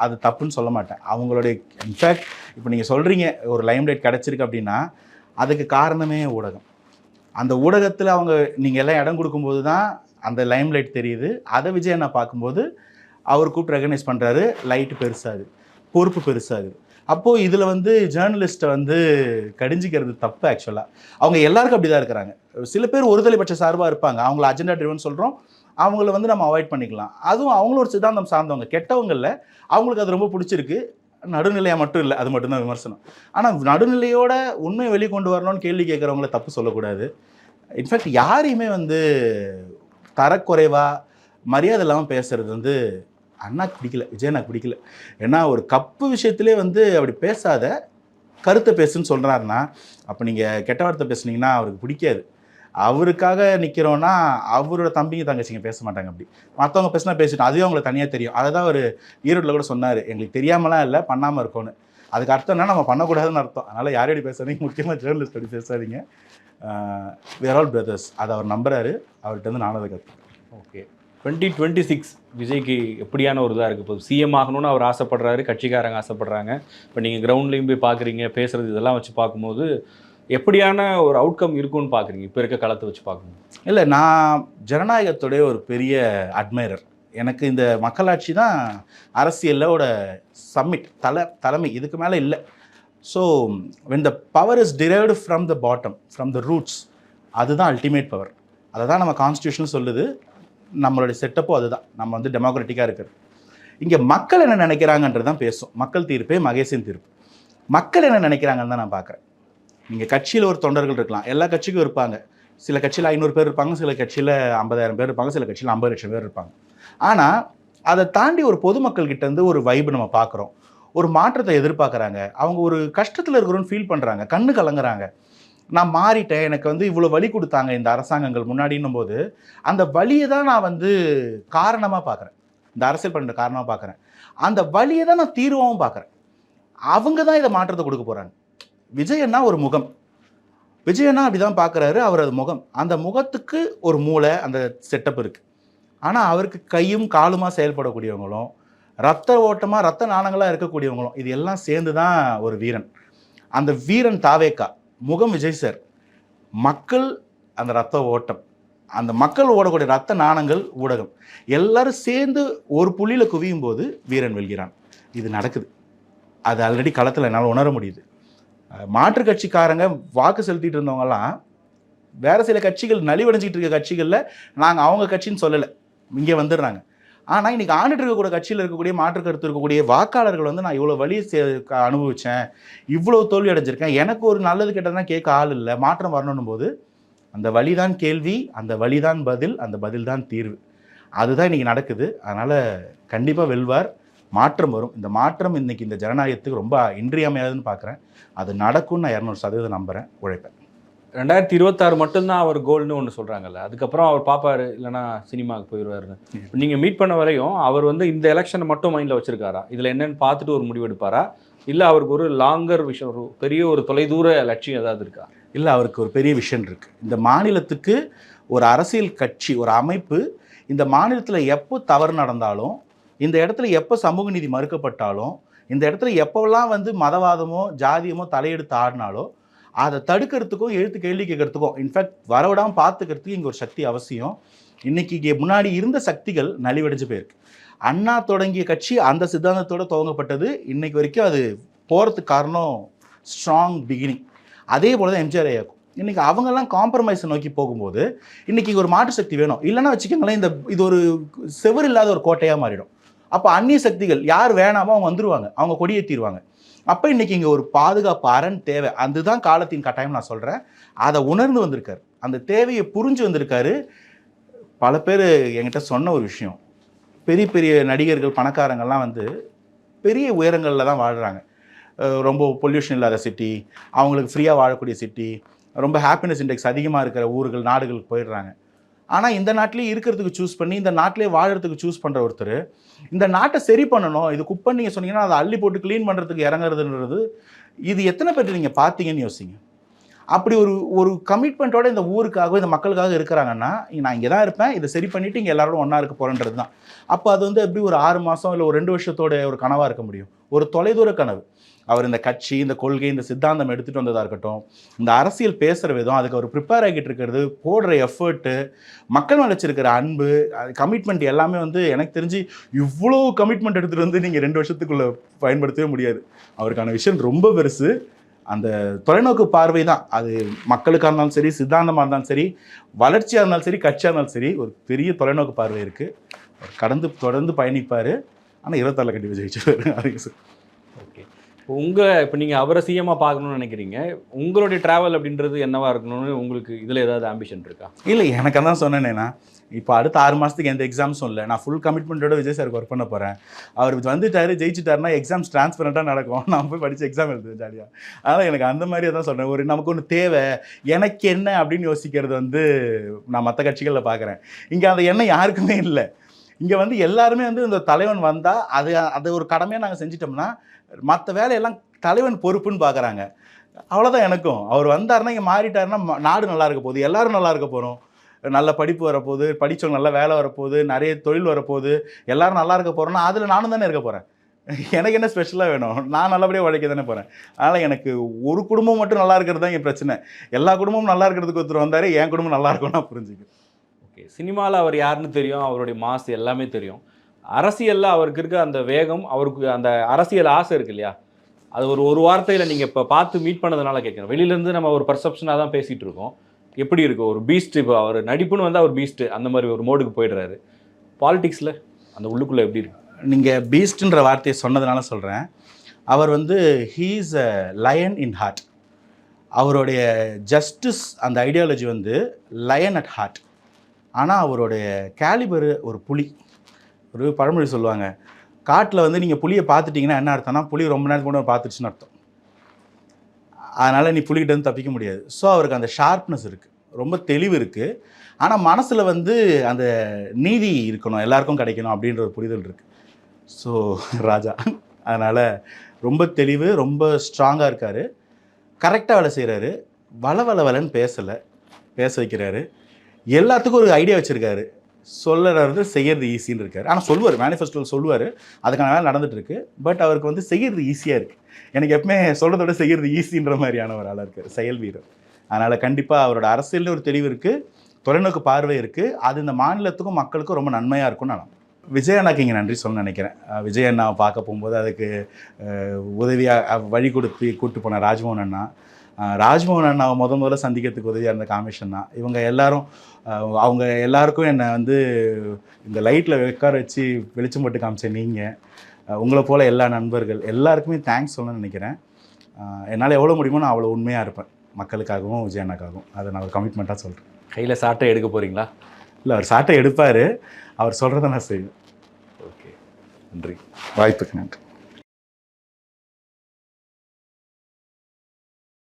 B: அது தப்புன்னு சொல்ல மாட்டேன். அவங்களுடைய இன்ஃபேக்ட் இப்போ நீங்கள் சொல்கிறீங்க ஒரு லைம்லைட் கிடச்சிருக்கு அப்படின்னா அதுக்கு காரணமே ஊடகம். அந்த ஊடகத்தில் நீங்கள் எல்லாம் இடம் கொடுக்கும்போது தான் அந்த லைம்லைட் தெரியுது. அதை விஜய் நான் பார்க்கும்போது அவர் கூப்பிட்டு ரெகனைஸ் பண்ணுறாரு, லைட்டு பெருசாகுது, பொறுப்பு பெருசாகுது. அப்போது இதில் வந்து ஜேர்னலிஸ்ட்டை வந்து கடிஞ்சிக்கிறது தப்பு. ஆக்சுவலாக அவங்க எல்லாருக்கும் அப்படி தான் இருக்கிறாங்க. சில பேர் ஒருதலைபட்ச சார்பாக இருப்பாங்க, அவங்கள அஜெண்டா ட்ரிவன் சொல்கிறோம், அவங்கள வந்து நம்ம அவாய்ட் பண்ணிக்கலாம். அதுவும் அவங்களும் ஒரு சித்தாந்தம் சார்ந்தவங்க, கெட்டவங்களில் அவங்களுக்கு அது ரொம்ப பிடிச்சிருக்கு. நடுநிலையாக மட்டும் இல்லை, அது மட்டும்தான் விமர்சனம். ஆனால் நடுநிலையோட உண்மையை வெளிக்கொண்டு வரணும்னு கேள்வி கேட்குறவங்கள தப்பு சொல்லக்கூடாது. இன்ஃபேக்ட் யாரையுமே வந்து தரக்குறைவாக மரியாதை இல்லாமல் பேசுகிறது வந்து அண்ணாக்கு பிடிக்கல, விஜயண்ணாக்கு பிடிக்கல. ஏன்னா ஒரு கப்பு விஷயத்திலே வந்து அப்படி பேசாத, கருத்தை பேசுன்னு சொல்கிறாருன்னா அப்போ நீங்கள் கெட்ட வார்த்தை பேசுனீங்கன்னா அவருக்கு பிடிக்காது. அவருக்காக நிற்கிறோன்னா அவரோட தம்பிங்க தங்கச்சிங்க பேச மாட்டாங்க. அப்படி மற்றவங்க பேசினா பேசிட்டோம், அதுவே அவங்களுக்கு தனியாக தெரியும். அதை தான் ஒரு ஈரோட்டில் கூட சொன்னார், எங்களுக்கு தெரியாமலாம் இல்லை, பண்ணாமல் இருக்கோன்னு. அதுக்கு அர்த்தம் என்ன, நம்ம பண்ணக்கூடாதுன்னு அர்த்தம். அதனால் யாரையும் பேசாதீங்க, முக்கியமாக ஜேர்னலிஸ்ட் அப்படி பேசாதீங்க. we are all brothers. அதை அவர் நம்புறாரு, அவர்கிட்ட வந்து நானும் அதை கற்றுக்கேன்.
A: ஓகே, 2026 விஜய்க்கு எப்படியான ஒரு இதாக இருக்குது? இப்போ சிஎம் ஆகணும்னு அவர் ஆசைப்படுறாரு, கட்சிக்காரங்க ஆசைப்படுறாங்க. இப்போ நீங்கள் கிரவுண்ட்லேயும் போய் பார்க்குறீங்க, பேசுகிறது, இதெல்லாம் வச்சு பார்க்கும்போது எப்படியான ஒரு அவுட்கம் இருக்குன்னு பார்க்குறீங்க இப்போ இருக்க காலத்தை வச்சு பார்க்கணும்?
B: இல்லை, நான் ஜனநாயகத்துடைய ஒரு பெரிய அட்மைரர். எனக்கு இந்த மக்களாட்சி தான் அரசியலோட சம்மிட், தலைமை, இதுக்கு மேலே இல்லை. So when the power is derived from the bottom, from the roots, அதுதான் அல்டிமேட் பவர். அதை தான் நம்ம கான்ஸ்டியூஷன் சொல்லுது. நம்மளுடைய செட்டப்பும் அதுதான். நம்ம வந்து டெமோக்ராட்டிக்காக இருக்கிறது. இங்கே மக்கள் என்ன நினைக்கிறாங்கன்றது தான் பேசும். மக்கள் தீர்ப்பே மகேஷின் தீர்ப்பு. மக்கள் என்ன நினைக்கிறாங்கன்னு தான் நான் பார்க்குறேன். நீங்கள் கட்சியில் ஒரு தொண்டர்கள் இருக்கலாம், எல்லா கட்சிக்கும் இருப்பாங்க. சில கட்சியில் 500 பேர் இருப்பாங்க, சில கட்சியில் 50,000 பேர் இருப்பாங்க, சில கட்சியில் 50 லட்சம் பேர் இருப்பாங்க. ஆனால் அதை தாண்டி ஒரு பொதுமக்கள்கிட்ட இருந்து ஒரு வைப்பு நம்ம பார்க்குறோம். ஒரு மாற்றத்தை எதிர்பார்க்குறாங்க. அவங்க ஒரு கஷ்டத்தில் இருக்கிறோன்னு ஃபீல் பண்ணுறாங்க, கண்ணு கலங்குறாங்க. நான் மாறிட்டேன், எனக்கு வந்து இவ்வளோ வலி கொடுத்தாங்க இந்த அரசாங்கங்கள் முன்னாடின்னும் போது அந்த வலியை தான் நான் வந்து காரணமாக பார்க்குறேன், இந்த அரசியல் பண்ணுற காரணமாக பார்க்குறேன். அந்த வலியை தான் நான் தீர்வாகவும் பார்க்குறேன். அவங்க தான் இதை மாற்றத்தை கொடுக்க போகிறாங்க. விஜயண்ணா ஒரு முகம், விஜயண்ணா அப்படி தான் பார்க்குறாரு. அவர் அது முகம், அந்த முகத்துக்கு ஒரு மூளை, அந்த செட்டப் இருக்குது. ஆனால் அவருக்கு கையும் காலுமாக செயல்படக்கூடியவங்களும், ரத்த ஓட்டமாக ரத்த நாணங்களாக இருக்கக்கூடியவங்களும், இது எல்லாம் சேர்ந்து தான் ஒரு வீரன். அந்த வீரன் தாவேக்கா, முகம் விஜய் சார், மக்கள் அந்த ரத்த ஓட்டம், அந்த மக்கள் ஓடக்கூடிய ரத்த நாணங்கள் ஊடகம், எல்லாரும் சேர்ந்து ஒரு புள்ளியில் குவியும் போது வீரன் வெல்கிறான். இது நடக்குது. அது ஆல்ரெடி களத்தில் என்னால் உணர முடியுது. மாற்று கட்சிக்காரங்க வாக்கு செலுத்திட்டு இருந்தவங்கலாம் வேறு சில கட்சிகள் நலிவடைஞ்சிட்டு இருக்க கட்சிகளில் நாங்கள் அவங்க கட்சின்னு சொல்லலை, இங்கே வந்துடுறாங்க. ஆனால் இன்றைக்கி ஆண்டுட்டு இருக்கக்கூடிய கட்சியில் இருக்கக்கூடிய மாற்று கருத்து இருக்கக்கூடிய வாக்காளர்கள் வந்து நான் இவ்வளோ வழி அனுபவித்தேன், இவ்வளோ தோல்வி அடைஞ்சிருக்கேன், எனக்கு ஒரு நல்லது கெட்டதுனா கேட்க ஆள் இல்லை, மாற்றம் வரணும் போது அந்த வழிதான் கேள்வி, அந்த வழிதான் பதில், அந்த பதில் தான் தீர்வு. அதுதான் இன்றைக்கி நடக்குது. அதனால் கண்டிப்பாக வெல்வார், மாற்றம் வரும். இந்த மாற்றம் இன்றைக்கி இந்த ஜனநாயகத்துக்கு ரொம்ப இன்றியமையாதுன்னு பார்க்குறேன். அது நடக்கும்னு நான் 200% நம்புகிறேன், உழைப்பேன்.
A: 2026 மட்டும்தான் அவர் கோல்னு ஒன்று சொல்கிறாங்கல்ல, அதுக்கப்புறம் அவர் பார்ப்பாரு, இல்லைனா சினிமாவுக்கு போயிடுவாருன்னு. நீங்கள் மீட் பண்ண வரையும் அவர் வந்து இந்த எலெக்ஷனை மட்டும் மைண்டில் வச்சுருக்காரா? இதில் என்னென்னு பார்த்துட்டு ஒரு முடிவு எடுப்பாரா? இல்லை அவருக்கு ஒரு லாங்கர் விஷயம், ஒரு பெரிய ஒரு தொலைதூர லட்சியம் ஏதாவது இருக்கா?
B: இல்லை, அவருக்கு ஒரு பெரிய விஷன் இருக்குது. இந்த மாநிலத்துக்கு ஒரு அரசியல் கட்சி, ஒரு அமைப்பு இந்த மாநிலத்தில் எப்போ தவறு நடந்தாலும், இந்த இடத்துல எப்போ சமூக நீதி மறுக்கப்பட்டாலும், இந்த இடத்துல எப்போல்லாம் வந்து மதவாதமோ ஜாதியமோ தலையெடுத்து ஆடினாலோ அதை தடுக்கிறதுக்கும் எழுத்து கேள்வி கேட்கறதுக்கும், இன்ஃபேக்ட் வரவிடாமல் பார்த்துக்கிறதுக்கு இங்கே ஒரு சக்தி அவசியம். இன்றைக்கி இங்கே முன்னாடி இருந்த சக்திகள் நலிவடைஞ்சு போயிருக்கு. அண்ணா தொடங்கிய கட்சி அந்த சித்தாந்தத்தோடு துவங்கப்பட்டது. இன்றைக்கு வரைக்கும் அது போகிறதுக்கு காரணம் ஸ்ட்ராங் பிகினிங். அதே போல் தான் எம்ஜிஆர் ஐயாக்கும். இன்றைக்கி அவங்கெல்லாம் காம்ப்ரமைஸை நோக்கி போகும்போது இன்றைக்கி ஒரு மாற்று சக்தி வேணும். இல்லைன்னா வச்சுக்கோங்களேன், இது ஒரு செவர் இல்லாத ஒரு கோட்டையாக மாறிடும். அப்போ அந்நிய சக்திகள் யார் வேணாமோ அவங்க வந்துடுவாங்க, அவங்க கொடியேற்றிடுவாங்க. அப்போ இன்றைக்கி இங்கே ஒரு பாதுகாப்பு அரண் தேவை. அதுதான் காலத்தின் கட்டாயம் நான் சொல்கிறேன். அதை உணர்ந்து வந்திருக்காரு, அந்த தேவையை புரிஞ்சு வந்திருக்காரு. பல பேர் என்கிட்ட சொன்ன ஒரு விஷயம், பெரிய பெரிய நடிகர்கள் பணக்காரங்கள்லாம் வந்து பெரிய உயரங்களில் தான் வாழ்கிறாங்க. ரொம்ப பொல்யூஷன் இல்லாத சிட்டி, அவங்களுக்கு ஃப்ரீயாக வாழக்கூடிய சிட்டி, ரொம்ப ஹாப்பினஸ் இண்டெக்ஸ் அதிகமாக இருக்கிற ஊர்கள் நாடுகளுக்கு போயிடுறாங்க. ஆனால் இந்த நாட்டிலே இருக்கிறதுக்கு சூஸ் பண்ணி இந்த நாட்டிலே வாழறதுக்கு சூஸ் பண்ணுற ஒருத்தர் இந்த நாட்டை சரி பண்ணணும், இது குப்பை நீங்கள் சொன்னீங்கன்னா அதை அள்ளி போட்டு க்ளீன் பண்ணுறதுக்கு இறங்குறதுன்றது, இது எத்தனை பேர் நீங்கள் பார்த்தீங்கன்னு யோசிங்க. அப்படி ஒரு கமிட்மெண்ட்டோட இந்த ஊருக்காக இந்த மக்களுக்காக இருக்கிறாங்கன்னா, நான் இங்கே தான் இருப்பேன், இதை சரி பண்ணிவிட்டு இங்கே எல்லாரோட ஒன்றா இருக்க போகிறேன்றது தான். அப்போ அது வந்து எப்படி ஒரு 6 மாதம் இல்லை ஒரு 2 வருஷத்தோட ஒரு கனவாக இருக்க முடியும்? ஒரு தொலைதூர கனவு. அவர் இந்த கட்சி, இந்த கொள்கை, இந்த சித்தாந்தம் எடுத்துகிட்டு வந்ததாக இருக்கட்டும், இந்த அரசியல் பேசுகிற விதம், அதுக்கு அவர் ப்ரிப்பேர் ஆகிட்டு இருக்கிறது, போடுற எஃபர்ட்டு, மக்கள் மேலே வச்சிருக்கிற அன்பு, கமிட்மெண்ட் எல்லாமே வந்து எனக்கு தெரிஞ்சு இவ்வளோ கமிட்மெண்ட் எடுத்துகிட்டு வந்து நீங்கள் 2 வருஷத்துக்குள்ளே பயன்படுத்தவே முடியாது. அவருக்கான விஷயம் ரொம்ப பெருசு. அந்த தொலைநோக்கு பார்வை தான். அது மக்களுக்காக இருந்தாலும் சரி, சித்தாந்தமாக இருந்தாலும் சரி, வளர்ச்சியாக இருந்தாலும் சரி, கட்சியாக இருந்தாலும் சரி, ஒரு பெரிய தொலைநோக்கு பார்வை இருக்குது. தொடர்ந்து பயணிப்பார். ஆனால் 26 கண்டிப்பாக ஜெயிச்சுவார். அதுக்கு சார்.
A: ஓகே, இப்போ நீங்கள் அவரை சிஎம்மாக பார்க்கணுன்னு நினைக்கிறீங்க. உங்களுடைய ட்ராவல் அப்படின்றது என்னவா இருக்கணும்னு உங்களுக்கு இதில் ஏதாவது ஆம்பிஷன் இருக்கா?
B: இல்லை, எனக்கு அதான் சொன்னேன்னா, இப்போ அடுத்த 6 மாதத்துக்கு எந்த எக்ஸாம்ஸும் இல்லை. நான் ஃபுல் கமிட்மெண்ட்டோட விஜய் சாருக்கு ஒர்க் பண்ண போகிறேன். அவர் வந்துட்டார், ஜெயிச்சிட்டாருன்னா எக்ஸாம்ஸ் ட்ரான்ஸ்பரண்ட்டாக நடக்கும். நான் போய் படித்து எக்ஸாம் எழுதுவேன் ஜாலியாக. அதனால் எனக்கு அந்த மாதிரியே தான் சொல்கிறேன். நமக்கு ஒன்று தேவை, எனக்கு என்ன அப்படின்னு யோசிக்கிறது வந்து நான் மற்ற கட்சிகளில் பார்க்குறேன். இங்கே அந்த எண்ணம் யாருக்குமே இல்லை. இங்கே வந்து எல்லாருமே வந்து இந்த தலைவன் வந்தால் அது ஒரு கடமையாக நாங்கள் செஞ்சிட்டோம்னா மற்ற வேலையெல்லாம் தலைவன் பொறுப்புன்னு பார்க்குறாங்க. அவ்வளோதான் எனக்கும். அவர் வந்தாருன்னா, இங்கே மாறிட்டாருன்னா நாடு நல்லா இருக்க போகுது, எல்லோரும் நல்லா இருக்க போகிறோம். நல்ல படிப்பு வரப்போகுது, படித்தவங்க நல்ல வேலை வரப்போகுது, நிறைய தொழில் வரப்போகுது, எல்லோரும் நல்லா இருக்க போகிறோன்னா அதில் நானும் தானே இருக்க போகிறேன். எனக்கு என்ன ஸ்பெஷலாக வேணும்? நான் நல்லபடியாக உழைக்க தானே போகிறேன். அதனால் எனக்கு ஒரு குடும்பம் மட்டும் நல்லா இருக்கிறது தான் என் பிரச்சனை. எல்லா குடும்பமும் நல்லா இருக்கிறதுக்கு ஒருத்தர் வந்தார், என் குடும்பம் நல்லா இருக்கும்னு நான் புரிஞ்சுக்கிறேன்.
A: ஓகே, சினிமாவில் அவர் யாருன்னு தெரியும், அவருடைய மாஸ் எல்லாமே தெரியும். அரசியலில் அவருக்கு இருக்க அந்த வேகம், அவருக்கு அந்த அரசியல் ஆசை இருக்கு இல்லையா, அது ஒரு வார்த்தையில் நீங்கள் இப்போ பார்த்து மீட் பண்ணதுனால கேட்குறேன். வெளியிலேருந்து நம்ம ஒரு பர்செப்ஷனாக தான் பேசிகிட்டு இருக்கோம். எப்படி இருக்குது ஒரு பீஸ்ட்? இப்போ அவர் நடிப்புன்னு வந்து அவர் பீஸ்ட்டு அந்த மாதிரி ஒரு மோடுக்கு போயிடுறாரு. பாலிடிக்ஸில் அந்த உள்ளுக்குள்ளே எப்படி இருக்கு?
B: நீங்கள் பீஸ்ட்ன்ற வார்த்தையை சொன்னதுனால சொல்கிறேன். அவர் வந்து he is a lion in heart. அவருடைய ஜஸ்டிஸ் அந்த ஐடியாலஜி வந்து லயன் அட் ஹார்ட். ஆனால் அவருடைய கேலிபர் ஒரு புலி. ஒரு பழமொழி சொல்லுவாங்க, காட்டில் வந்து நீங்கள் புலியை பார்த்துட்டிங்கன்னா என்ன அர்த்தம்னா, புலி ரொம்ப நேரத்துக்கு முன்னாடி பார்த்துச்சுன்னு அர்த்தம். அதனால் நீ புலிகிட்டேருந்து தப்பிக்க முடியாது. ஸோ அவருக்கு அந்த ஷார்ப்னஸ் இருக்குது, ரொம்ப தெளிவு இருக்குது. ஆனால் மனசில் வந்து அந்த நீதி இருக்கணும், எல்லாருக்கும் கிடைக்கணும் அப்படின்ற ஒரு புரிதல் இருக்குது. ஸோ ராஜா அதனால் ரொம்ப தெளிவு, ரொம்ப ஸ்ட்ராங்காக இருக்கார். கரெக்டாக வேலை செய்கிறாரு. வளன்னு பேச வைக்கிறாரு. எல்லாத்துக்கும் ஒரு ஐடியா வச்சுருக்காரு. சொல்லுறது செய்கிறது ஈஸின்னு இருக்கார். ஆனால் சொல்லுவார், மேனிஃபெஸ்டோவில் சொல்லுவார், அதுக்கான வேலை நடந்துகிட்ருக்கு. பட் அவருக்கு வந்து செய்கிறது ஈஸியாக இருக்குது. எனக்கு எப்பவுமே சொல்கிறத விட செய்கிறது ஈஸின்ற மாதிரியான ஒரு ஆளாக இருக்கார், செயல் வீரர். அதனால் கண்டிப்பாக அவரோட அரசியலில் ஒரு தெளிவு இருக்குது, தொலைநோக்கு பார்வை இருக்குது. அது இந்த மாநிலத்துக்கும் மக்களுக்கும் ரொம்ப நன்மையாக இருக்கும்னு நான் விஜய் அண்ணாக்கு இங்கே நன்றி சொல்ல நினைக்கிறேன். விஜய் அண்ணாவை பார்க்க போகும்போது அதுக்கு உதவியாக வழி கொடுத்து கூப்பிட்டு போன ராஜ்மோகன் அண்ணாவை முதல்ல சந்திக்கிறதுக்கு உதவியாக இருந்த காமிஷன் தான். இவங்க எல்லாரும் அவங்க எல்லாருக்கும் என்னை வந்து இந்த லைட்டில் உட்கார வச்சு வெளிச்சம் போட்டு காமிச்சேன். நீங்கள் உங்களை போல் எல்லா நண்பர்கள் எல்லாருக்குமே தேங்க்ஸ் சொல்லணும்னு நினைக்கிறேன். என்னால் எவ்வளோ முடியுமோ நான் அவ்வளோ உண்மையாக இருப்பேன், மக்களுக்காகவும் விஜய் அண்ணாக்காகவும். அதை நான் ஒரு கமிட்மெண்ட்டாக சொல்கிறேன்.
A: கையில் சாட்டை எடுக்க போகிறீங்களா?
B: இல்லை அவர் சாட்டை எடுப்பார், அவர் சொல்கிறத நான் செய்வேன்.
A: ஓகே, நன்றி.
B: வாய்ப்புக்கு நன்றி.